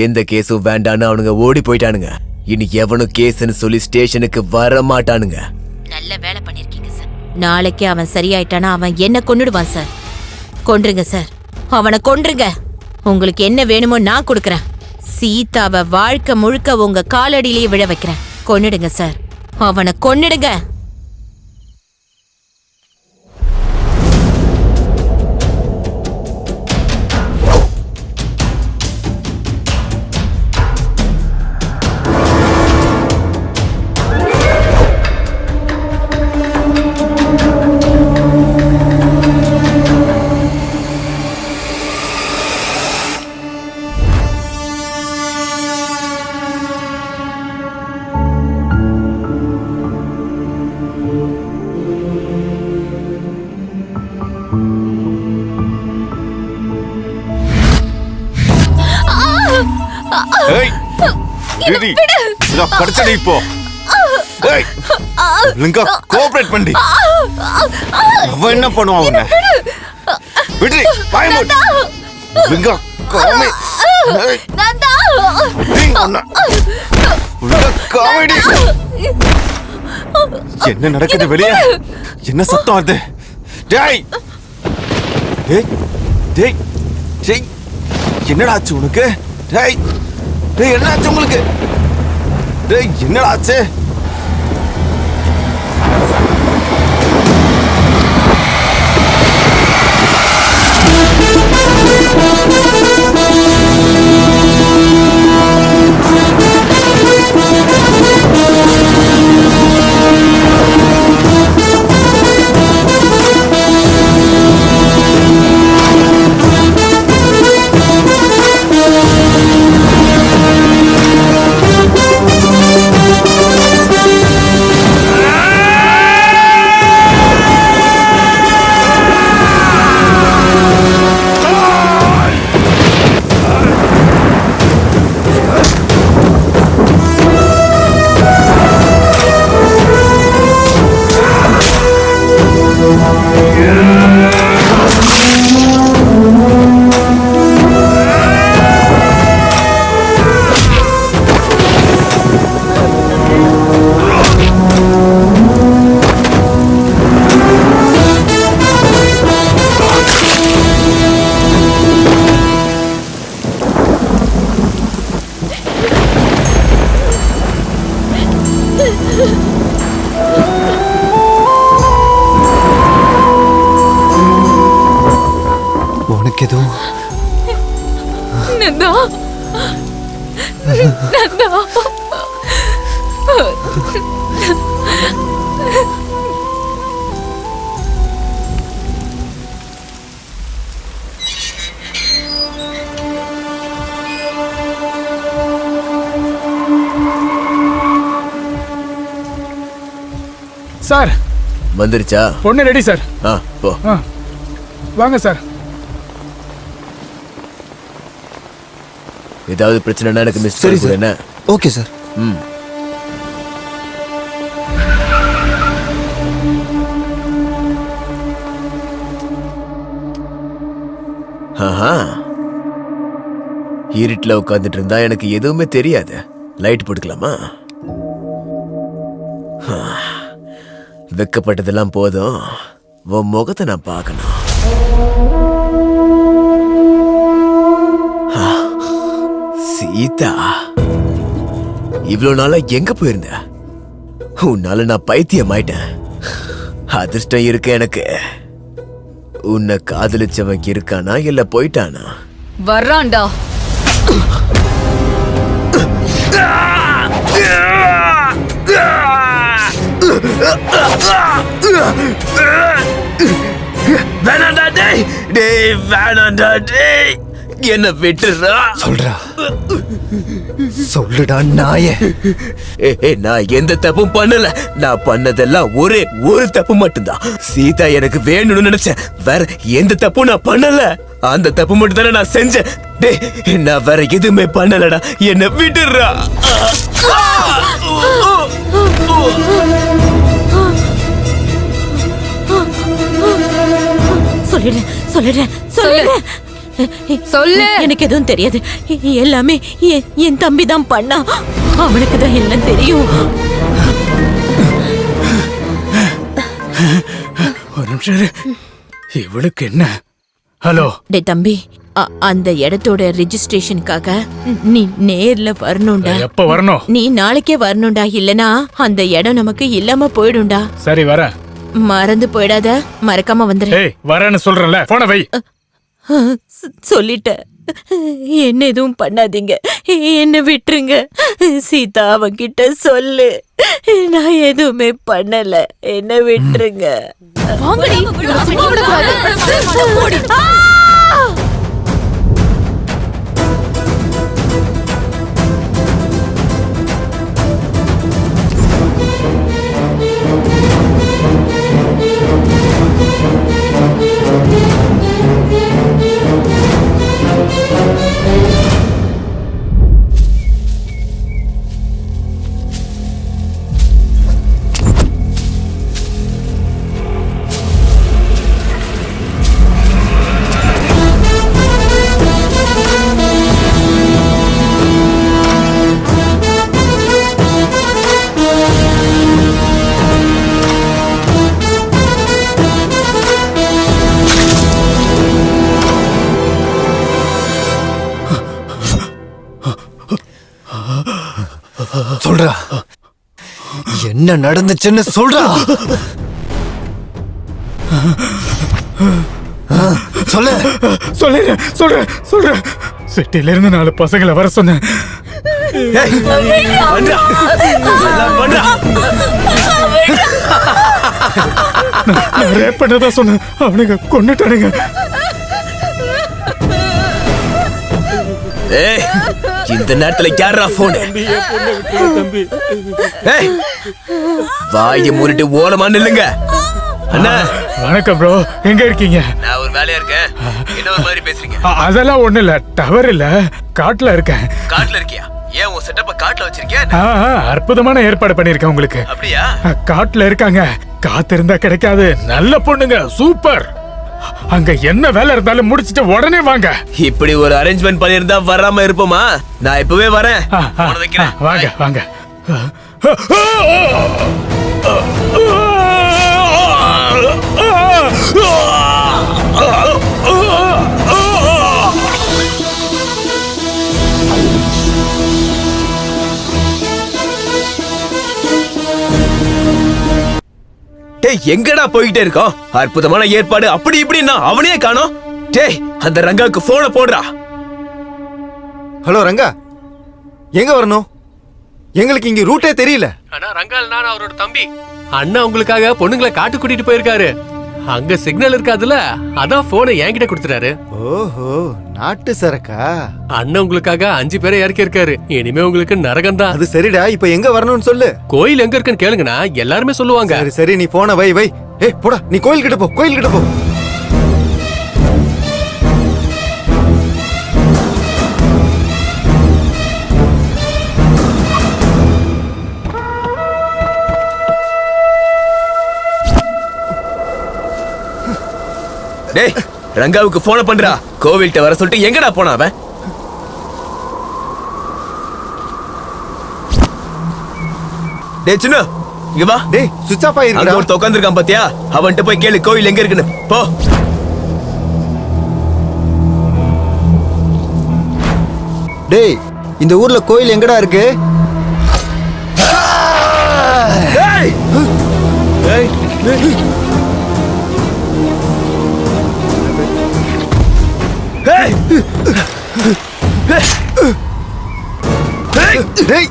எந்த கேஸும் வேண்டான்னு அவனுங்க ஓடி போயிட்டானுங்க. இனி எவனும் கேஸ்ன்னு சொல்லி ஸ்டேஷனுக்கு வர மாட்டானுங்க. நல்ல வேலை பண்ணிருக்கீங்க சார். நாளைக்கு அவன் சரியாயிட்டானா அவன் என்ன கொன்னுடுவான் சார். கொன்றுங்க சார், அவனை கொன்றுங்க. உங்களுக்கு என்ன வேணுமோ நான் கொடுக்கறேன். சீதாவை வாழ்க்கை முழுக்க உங்க காலடியிலேயே விழ வைக்கிறேன். கொன்னுடுங்க சார், அவனை கொன்னுடுங்க. படிச்சடி இப்போ கோஆபரேட் பண்ணி அவன் என்ன பண்ணுவான்? அவனை விட்டு பயமுட் காமெடி. என்ன நடக்குது வெளியே? என்ன சத்தம் அது? டேய் டேய் டேய் டேய், என்னடா ஆச்சு உனக்கு? டேய் டேய், என்ன ஆச்சு உங்களுக்கு? டேய், என்னடா ஆச்சு? உனக்கு எதுவும் நந்தா, நந்தா. சார் வந்துருச்சா? பொண்ணு ரெடி சார். போ. வாங்க சார். ஏதாவது பிரச்சனைனா எனக்கு மிஸ் சரி சார். சார். என்ன? Okay sir. ஆஹா, இருட்டில் உட்காந்துட்டு இருந்தா எனக்கு எதுவுமே தெரியாது. லைட் போட்டுக்கலாமா? வெக்கப்பட்டதெல்லாம் போதும், உன் முகத்தை நான் பார்க்கணும். சீதா, இவ்வளவு நாளா எங்க போயிருந்த? உன்னால நான் பைத்தியம் ஆயிட்டேன். அதிர்ஷ்டம் இருக்கு எனக்கு. உன்னை காதலிச்சவன் இருக்கானா இல்ல போயிட்டானா? வர்றான்டா. வேணாண்டா டேய், டேய் வேணாண்டா டேய், என்ன விட்டுறா. சொல்றா, சொல்லுடா நாயே. நான் எந்த தப்பும் பண்ணல. நான் பண்ணதெல்லாம் ஒரே ஒரு தப்பு மட்டும்தான். சீதா எனக்கு வேணும்னு நினைச்சேன், வேற எந்த தப்பும் நான் பண்ணல. அந்த தப்பு மட்டும் தானே நான் செஞ்சேன். டேய், நான் வேற எதுவுமே பண்ணலடா, என்ன விட்டுறா. சொல்லிடுறேன் சொல்லிடுறேன் சொல்லிடுறேன். சொல்லு. எனக்கு எதுவும் தெரியாது. எல்லாமே என் தம்பி தான் பண்ணா. அவனுக்கு தான் எல்லாம் தெரியும். ஒரு நிமிஷம். இவளுக்கு என்ன? ஹலோ டே தம்பி, அந்த இடத்தோட ரெஜிஸ்ட்ரேஷனுக்காக நீ நேர்ல வரணும்டா. எப்ப வரணும்? நீ நாளைக்கே வரணும்டா, இல்லனா அந்த இடம் நமக்கு இல்லாம போயிடும்டா. சரி வர. மறந்து போயிடாத, மறக்காம வந்துரு. ஏய் வரேன்னு சொல்றேன்ல, போன வை. சொல்லிட்டேன், என்ன எதுவும் பண்ணாதீங்க, என்ன விட்டுருங்க. சீதா அவன்கிட்ட சொல்லு, நான் எதுவுமே பண்ணல, என்ன விட்டுருங்க. சொல்றா, என்ன நடந்துச்சுன்னு சொல்றா. சொல்லு. சொல்லிடுறேன் சொல்றேன் சொல்றேன். சிட்டில இருந்து 4 பசங்களை வர சொன்னேன். நான் ரேப் பண்ணதான் சொன்னேன், அவனுங்க கொன்னுட்டானுங்க. ஏய், இந்த நேரத்துல யாரா போன்? ஏய், வாயை மூடிட்டு ஓரமா நில்லுங்க. அண்ணா வணக்கம் ப்ரோ, எங்க இருக்கீங்க? நான் ஒரு வேலையா இருக்கேன். என்ன ஒரு மாதிரி பேசுறீங்க? அதெல்லாம் ஒண்ணு இல்ல, டவர் இல்ல, காட்டுல இருக்கேன். காட்டுல இருக்கியா? ஏன் உன் செட்டப்ப காட்டுல வச்சிருக்கியா? அற்புதமான ஏற்பாடு பண்ணிருக்கேன் உங்களுக்கு. அப்படியா? காட்டுல இருக்காங்க, காத்து இருந்தா கிடைக்காது. நல்ல பொண்ணுங்க, சூப்பர். அங்க என்ன வேலை இருந்தாலும் முடிச்சிட்டு உடனே வாங்க. இப்படி ஒரு அரேஞ்ச்மெண்ட் பண்ணிருந்தா வராம இருப்போமா? நான் இப்பவே வரேன். வாங்க வாங்க. டேய், எங்கடா போயிட்டே இருக்கோம்? அற்புதமான ஏற்பாடு அப்படி இப்படின்னா அவனே காணோம். டேய், அந்த ரங்காவுக்கு போன போடுறா. ஹலோ ரங்கா, எங்க வரணும்? எங்களுக்கு இங்க ரூட்டே தெரியல. ஆனா ரங்கால் நான் அவரோட தம்பி. அண்ணா உங்களுக்காக பொண்ணுங்களை காட்டு கூட்டிட்டு போயிருக்காரு. அங்க சிக்னல் இருக்காதுல, அதான் போனை என்கிட்ட கொடுத்துட்டாரு. ஓஹோ, நாட்டு சரக்கா? அண்ணன் உங்களுக்காக 5 பேரை இறக்கி இருக்காரு. இனிமே உங்களுக்கு நரகம் தான். அது சரிடா, இப்ப எங்க வரணும்னு சொல்லு. கோயில் எங்க இருக்குன்னு கேளுங்கண்ணா, எல்லாருமே சொல்லுவாங்க. சரி சரி, நீ போன வை. ஏய் போடா, நீ கோயில் கிட்ட போ, கோயில் கிட்ட போ. டேய், ரங்காவுக்கு போன பண்றா. கோவில்கிட்ட வர சொல்லிட்டு எங்கடா போனா அவன்? டேய் சின்ன, இங்க வா. டேய், சுவிட்ச் ஆஃப் ஆயிருக்கு. அங்க ஒருத்த உட்கார்ந்திருக்கான் பாத்தியா? அவன்கிட்ட போய் கேளு கோவில் எங்க இருக்குன்னு. போ. டேய், இந்த ஊர்ல கோயில் எங்கடா இருக்கு? டேய்! டேய்! டேய்! டேய்!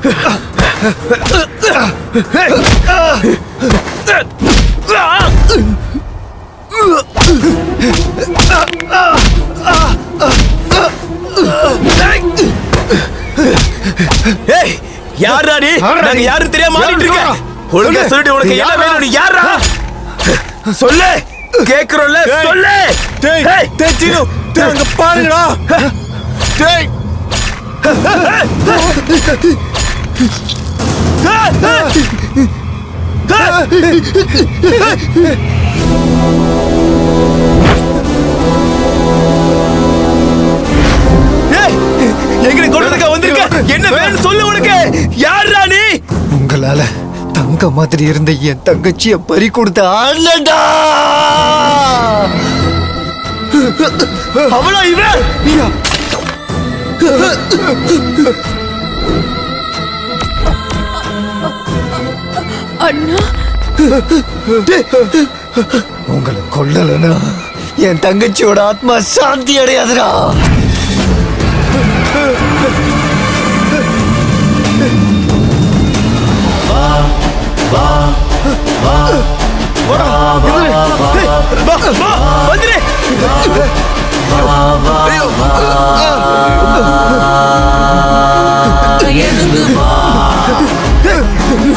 ஏய், யாரா நீ? நாங்க யாரும் தெரியாம மாறிட்டு இருக்க. ஒழுங்கா சொல்லிட்டு உனக்கு என்ன வேணும்? நீ யாரா? சொல்லு. கேக்குறோம்ல, சொல்லு. டேய் டேய் சீனு, டேய் அங்க பாருங்கடா. டேய். எங்க கொண்டதுக்கா வந்திருக்க? என்ன வேணும் சொல்லு. உனக்கு யாரா நீ? உங்களால தங்க மாதிரி இருந்த என் தங்கச்சிய பறி கொடுத்த ஆளடா. அவளா இவன்? அண்ணா, உங்களை கொல்லலனா என் தங்கச்சியோட ஆத்மா சாந்தி அடையாதுடா.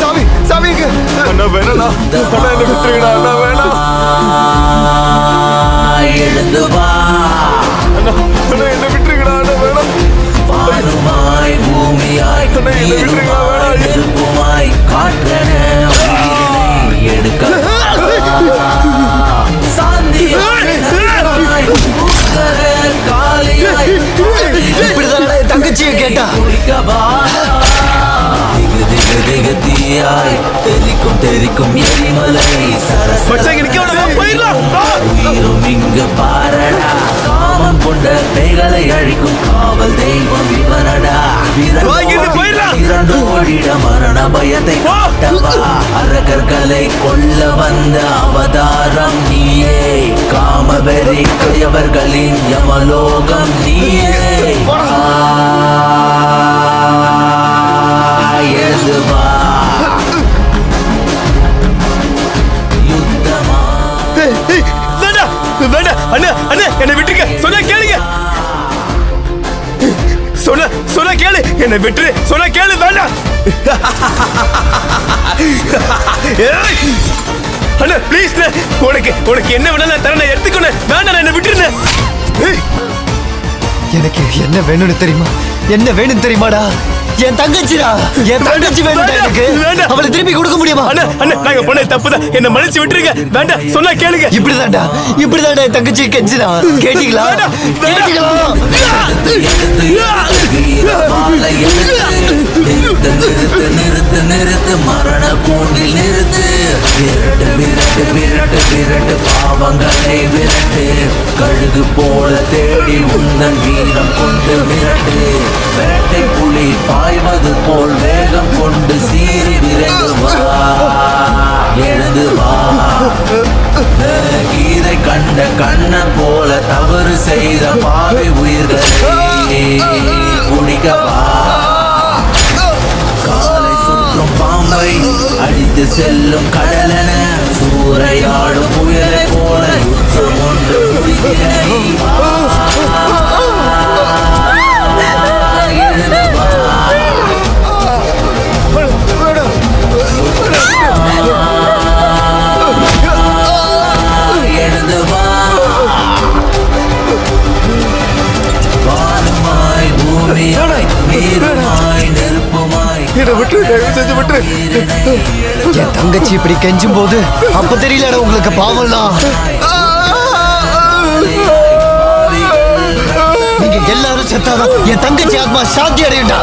சாமி சாமிங்க அண்ணா வேணா, அண்ணா என்ன விட்டுருங்கண்ணா. அண்ணா வேணாம். எழுந்து வா, அண்ணா அண்ணா என்ன விட்டுருங்கண்ணா. அண்ணா வேணாம். வானுமாய் பூமியாய் நீருமாய் நெருப்புமாய் காற்றென உயிரினை எடுக்க சாந்தியாய் நதியாய் உக்கரர் காளியாய் இப்படிதான் என் தங்கச்சியை கேட்டா. குடிக்கவா திகு திகு திகு தீயாய் தெரிக்கும் தெரிக்கும் எரிமலை உயிரும் இங்கு பாரடா. காமம் கொண்ட பேய்களை அழிக்கும் காவல் தெய்வம் இவனடா. இரண்டு ஓடிட மரண பயத்தை காட்டவா. அரகர்களை கொல்ல வந்த அவதாரம் நீயே. காமவெறி கொயவர்களின் யமலோகம் நீயே. எழுந்து வா. வேண்டாம் அண்ணா, அண்ணா என்னை விட்டுருங்க. சொன்னா கேளுங்க. சொன்னா கேளு. என்னை விட்டுரு. சொன்னா கேளு. வேண்டாம் அண்ணா ப்ளீஸ். உனக்கு என்ன வேணா நான் தரேன், எடுத்துக்கணும். வேண்டாம், என்னை விட்டுருங்க. எனக்கு என்ன வேணும்னு தெரியுமா? என்ன வேணும் தெரியுமாடா? என் தங்கச்சிடா. என் தங்கச்சி வேணும் எனக்கு. அவளை திருப்பி கொடுக்க முடியுமா? அண்ணா அண்ணா நாங்க பண்ண தப்புதான். என்ன மன்னிச்சு விட்டுருங்க. வேண்டாம், சொன்னா கேளுங்க. இப்படிதான்டா என் தங்கச்சி கெஞ்சினா. கேட்டீங்களா? நிறுத்து நிறுத்து மரண கூண்டில் நிறுத்து. விரட்டு விரட்டு விரட்டு விரட்டு பாவங்களை விரட்டு. கழுகு போல தேடி உந்தன் வீரம் கொண்டு விரட்டு. வேட்டை புலி பாய்வது போல் வேகம் கொண்டு சீறி விரைந்து வா. எழுந்து வா. கீதை கண்ட கண்ணன் போல தவறு செய்த பாவை உயிர்களை குடிக்கவா. காலை சுற்றும் பாம்பை அடித்து செல்லும் கடலென சூறையாடும் புயலை போல என்னை விட்டு தயவு செஞ்சு விட்டு. என் தங்கச்சி இப்படி கெஞ்சும் போது அப்ப தெரியலடா உங்களுக்கு பாவம்லாம். நீங்க எல்லாரும் செத்தாதான் என் தங்கச்சி ஆத்மா சாந்தி அடையுண்டா.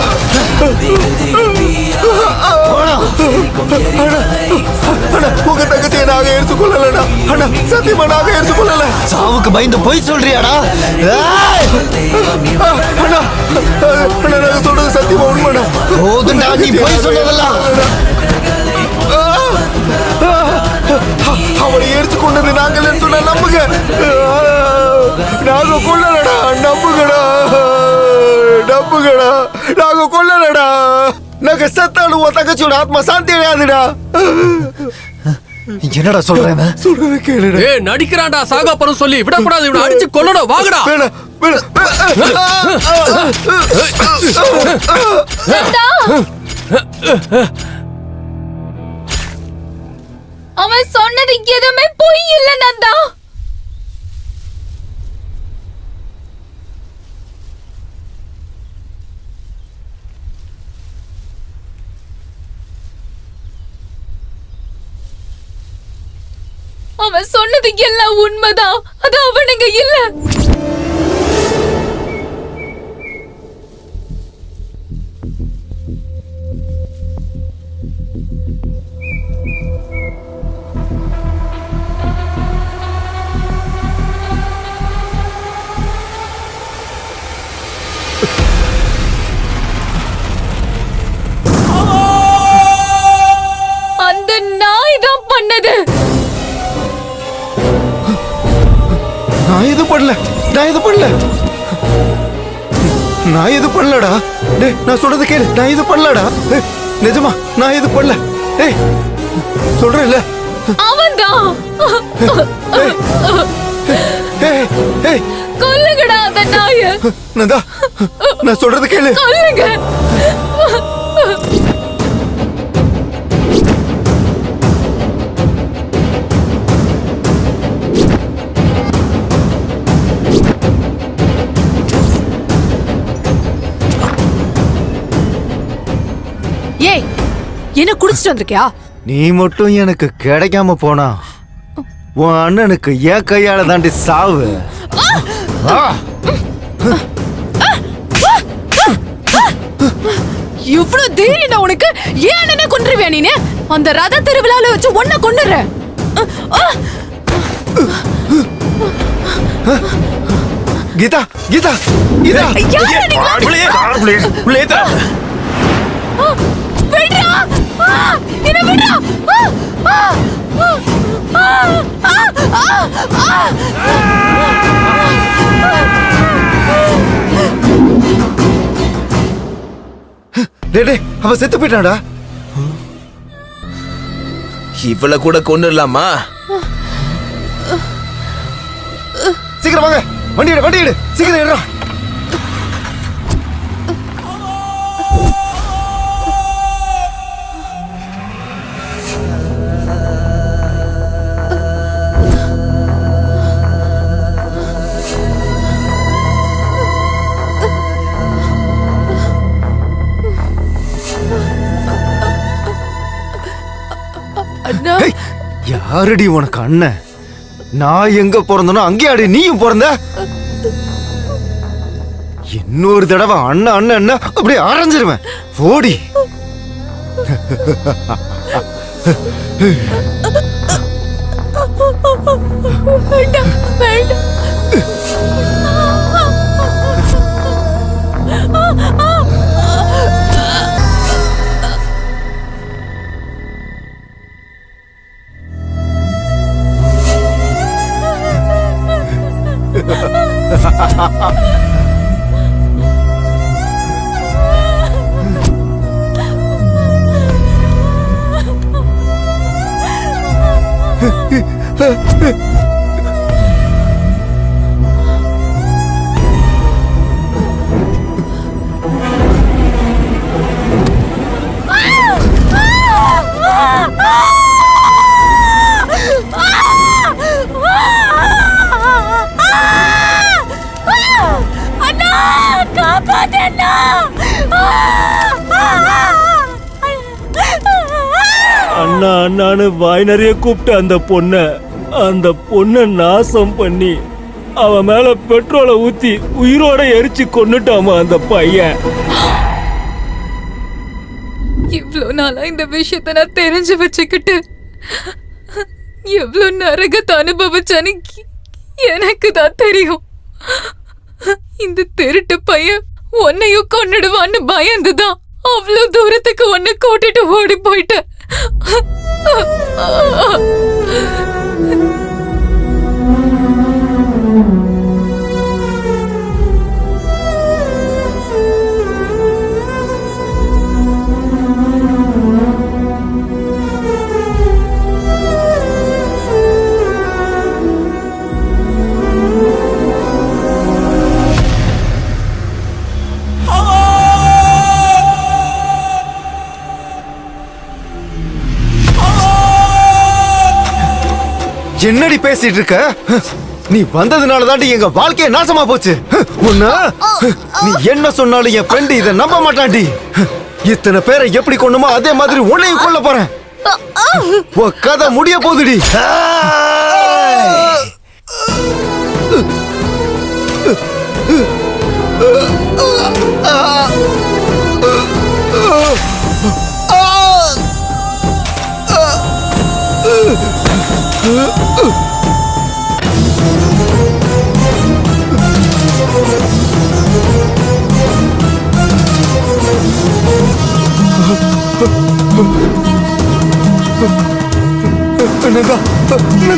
உங்க தங்கச்சியை நாங்க எடுத்து கொள்ளலடா. அண்ணா சத்தியமா நாங்க எடுத்து கொள்ளல. சாவுக்கு பயந்து போய் சொல்றியாடா? அண்ணா அண்ணா நாங்க சொல்றது சத்தியமா உண்மைடா. போதுண்டா நீ போய் சொன்னதெல்லாம். அவனை எடுத்து கொண்டது நாங்கள் சொன்ன நம்புங்க. நாங்க கொள்ளலடா. நம்புங்கடா நம்புங்கடா. நாங்க கொள்ளலடா. நாங்க செத்தாலும் உன் தங்கச்சியோட ஆத்மா சாந்தி அடையாதுடா. என்னடா சொல்றேன்? சொல்றது கேளுடா. ஏய் நடிக்கிறான்டா சாகாப்பறம் சொல்லி விடக்கூடாது. இவனை அடிச்சு கொல்லணும். வாங்கடா. அவன் சொன்னது எதுவுமே பொய் இல்ல நந்தா. அவன் சொன்னது எல்லாம் உண்மைதான். அது அவனுங்க இல்ல. அந்த நாய் தான் பண்ணது. நான் எது பண்ணல. நான் எது பண்ணலடா. டேய் நான் சொல்றது கேளு. நான் எது பண்ணலடா. நிஜமா நான் எது பண்ணல. டேய் சொல்றேன்ல. அவன்தான். கொல்லுங்கடா அந்த நாய. நந்தா நான் சொல்றது கேளு. கொல்லுங்க. ஏய் என்ன குடிச்சிட்டு வந்திருக்கியா? நீ மட்டும் எனக்கு கிடைக்காம போனா உன் அண்ணனுக்கு என் கையால தாண்டி சாவு. இவ்வளவு தைரியம் உனக்கு? ஏன் என்ன கொன்றுவியா நீனு? அந்த ரத திருவிழால வச்சு ஒன்ன கொன்னுற. கீதா கீதா கீதா. விடுடா. என்ன விடுடா. டேய் அவன் செத்து போயிட்டான்டா. இவள கூட கொன்னுடலாமா? சீக்கிரம் வாங்க. வண்டி எடு சீக்கிரம் எடுறா. யாரடி உனக்கு அண்ணன்? நான் எங்க பிறந்தனோ அங்கேயாடி நீயும் பிறந்த. இன்னொரு தடவை அண்ணன் அண்ணன் அப்படியே அரைஞ்சிருவேன். ஓடி. அண்ணான்னு வாய் நிறைய கூப்பிட்டு அந்த பொண்ணை நாசம் பண்ணி அவன் மேல பெட்ரோலை ஊத்தி உயிரோட எரிச்சு கொன்னுட்டாமா அந்த பையன். இவ்வளவு நாளா இந்த விஷயத்த நான் தெரிஞ்சு வச்சுக்கிட்டு எவ்வளவு நரகத்தை அனுபவிச்சான்னு எனக்கு தான் தெரியும். இந்த திருட்டு பையன் உன்னையும் கொன்னுடுவான்னு பயந்துதான் அவ்வளவு தூரத்துக்கு உன்னை கூட்டிட்டு ஓடி போயிட்ட. என்னடி பேசிட்டு இருக்க? நீ வந்ததுனால தாண்டி எங்க வாழ்க்கைய நாசமா போச்சு. உன்ன நீ என்ன சொன்னாலும் என் ஃப்ரெண்ட் இத நம்ப மாட்டான்டி. இத்தனை பேரை எப்படி கொண்டுமோ அதே மாதிரி உன்னையும் கொல்ல போறேன். உன் கதை முடிய போகுதுடி.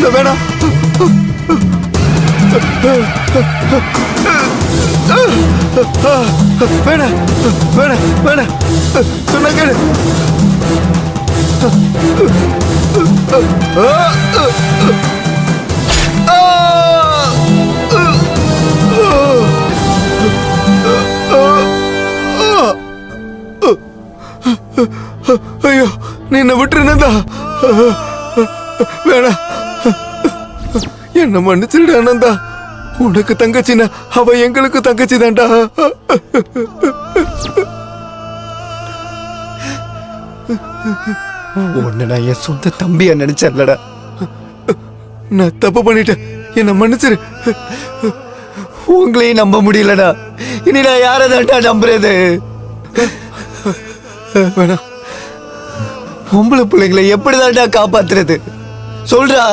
வேணாம் வேணாம் வேணாம் வேணாம் சொன்ன கேளு. ஐயோ நீ என்ன விட்டுருந்தா வேணா என்ன மன்னிச்சிருடா ஆனந்தா. உனக்கு தங்கச்சினா அவ எங்களுக்கு தங்கச்சி தான்டா. உன்னை நான் என் சொந்த தம்பியா நினைச்சேன்லடா. நான் தப்பு பண்ணிட்டேன், என்ன மன்னிச்சிரு. உங்களையும் நம்ப முடியலடா. இனி நான் யாரை தான்டா நம்புறது? வேணாம். பொம்பளை பிள்ளைங்களை எப்படிதான்டா காப்பாத்துறது? சொல்றா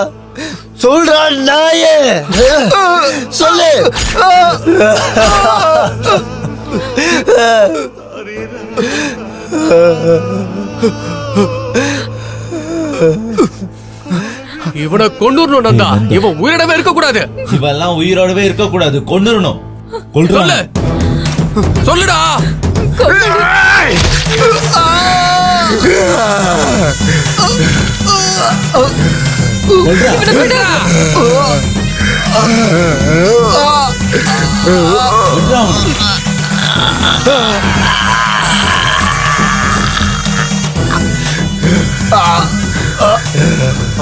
சொல்றா நாயே, சொல்லு. இவனை கொண்டுறணும் நந்தா. இவன் உயிரோடவே இருக்க கூடாது. இவெல்லாம் உயிரோடவே இருக்க கூடாது, கொண்டுறணும். சொல்லு சொல்லுடா.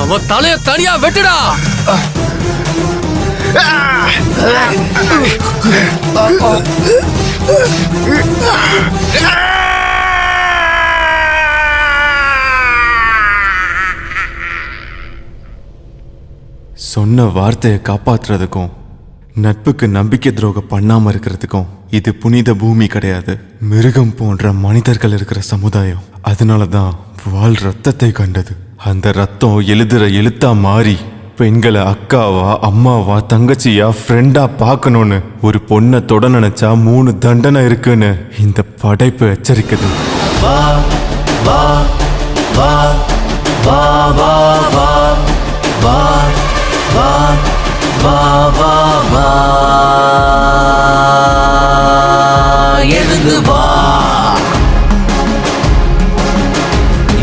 அவன் தலைய தனியா வெட்டுடா. சொன்ன வார்த்தையை காப்பாத்துறதுக்கும் நட்புக்கு நம்பிக்கை துரோகம் பண்ணாம இருக்கிறதுக்கும் இது புனித பூமி கிடையாது, மிருகம் போன்ற மனிதர்கள் இருக்கிற சமுதாயம். அதனாலதான் வாள் ரத்தத்தை கண்டது. அந்த ரத்தம் எழுதுற எழுத்தா மாறி பெண்களை அக்காவா அம்மாவா தங்கச்சியா ஃப்ரெண்டா பார்க்கணும்னு ஒரு பொண்ணை தொட நினைச்சா 3 தண்டனை இருக்குன்னு இந்த படைப்பு எச்சரிக்குது. வா வா வா வா வா வா வா வா வா வா வா எழுந்து வா,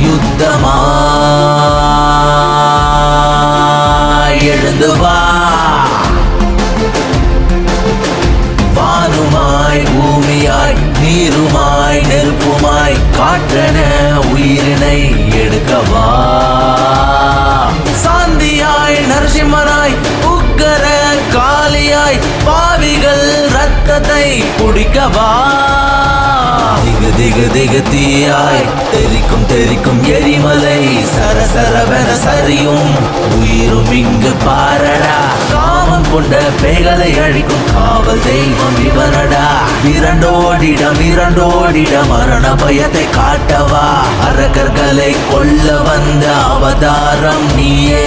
யுத்தமா எழுந்து வா. வானுமாய் பூமியாய் நீருமாய் நெருப்புமாய் காற்றென உயிரினை எடுக்கவா. சாந்தியாய் நரசிம்மனாய் உக்கர காளியாய் பாவிகள் ரத்தத்தை குடிக்கவா. திகு திகு திகு தீயாய் தெரிக்கும் தெரிக்கும் எரிமலை சரசரவென சரியும் உயிரும் இங்கு பாரடா காமம் கொண்ட பேய்களை அழிக்கும் காவல் தெய்வம் இவனடா இரண்டோடிட மரண பயத்தை காட்டவா அரக்கர்களை கொல்ல வந்த அவதாரம் நீயே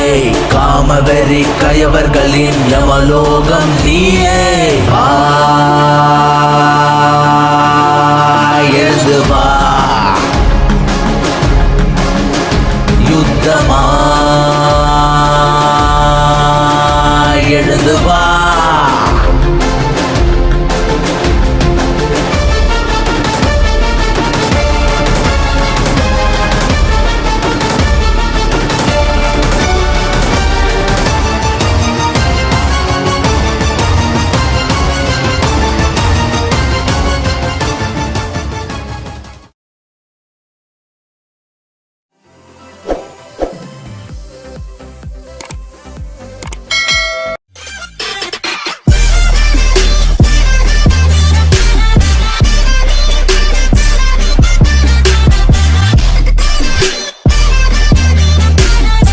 காமவெறி கயவர்களின் யமலோகம் நீயே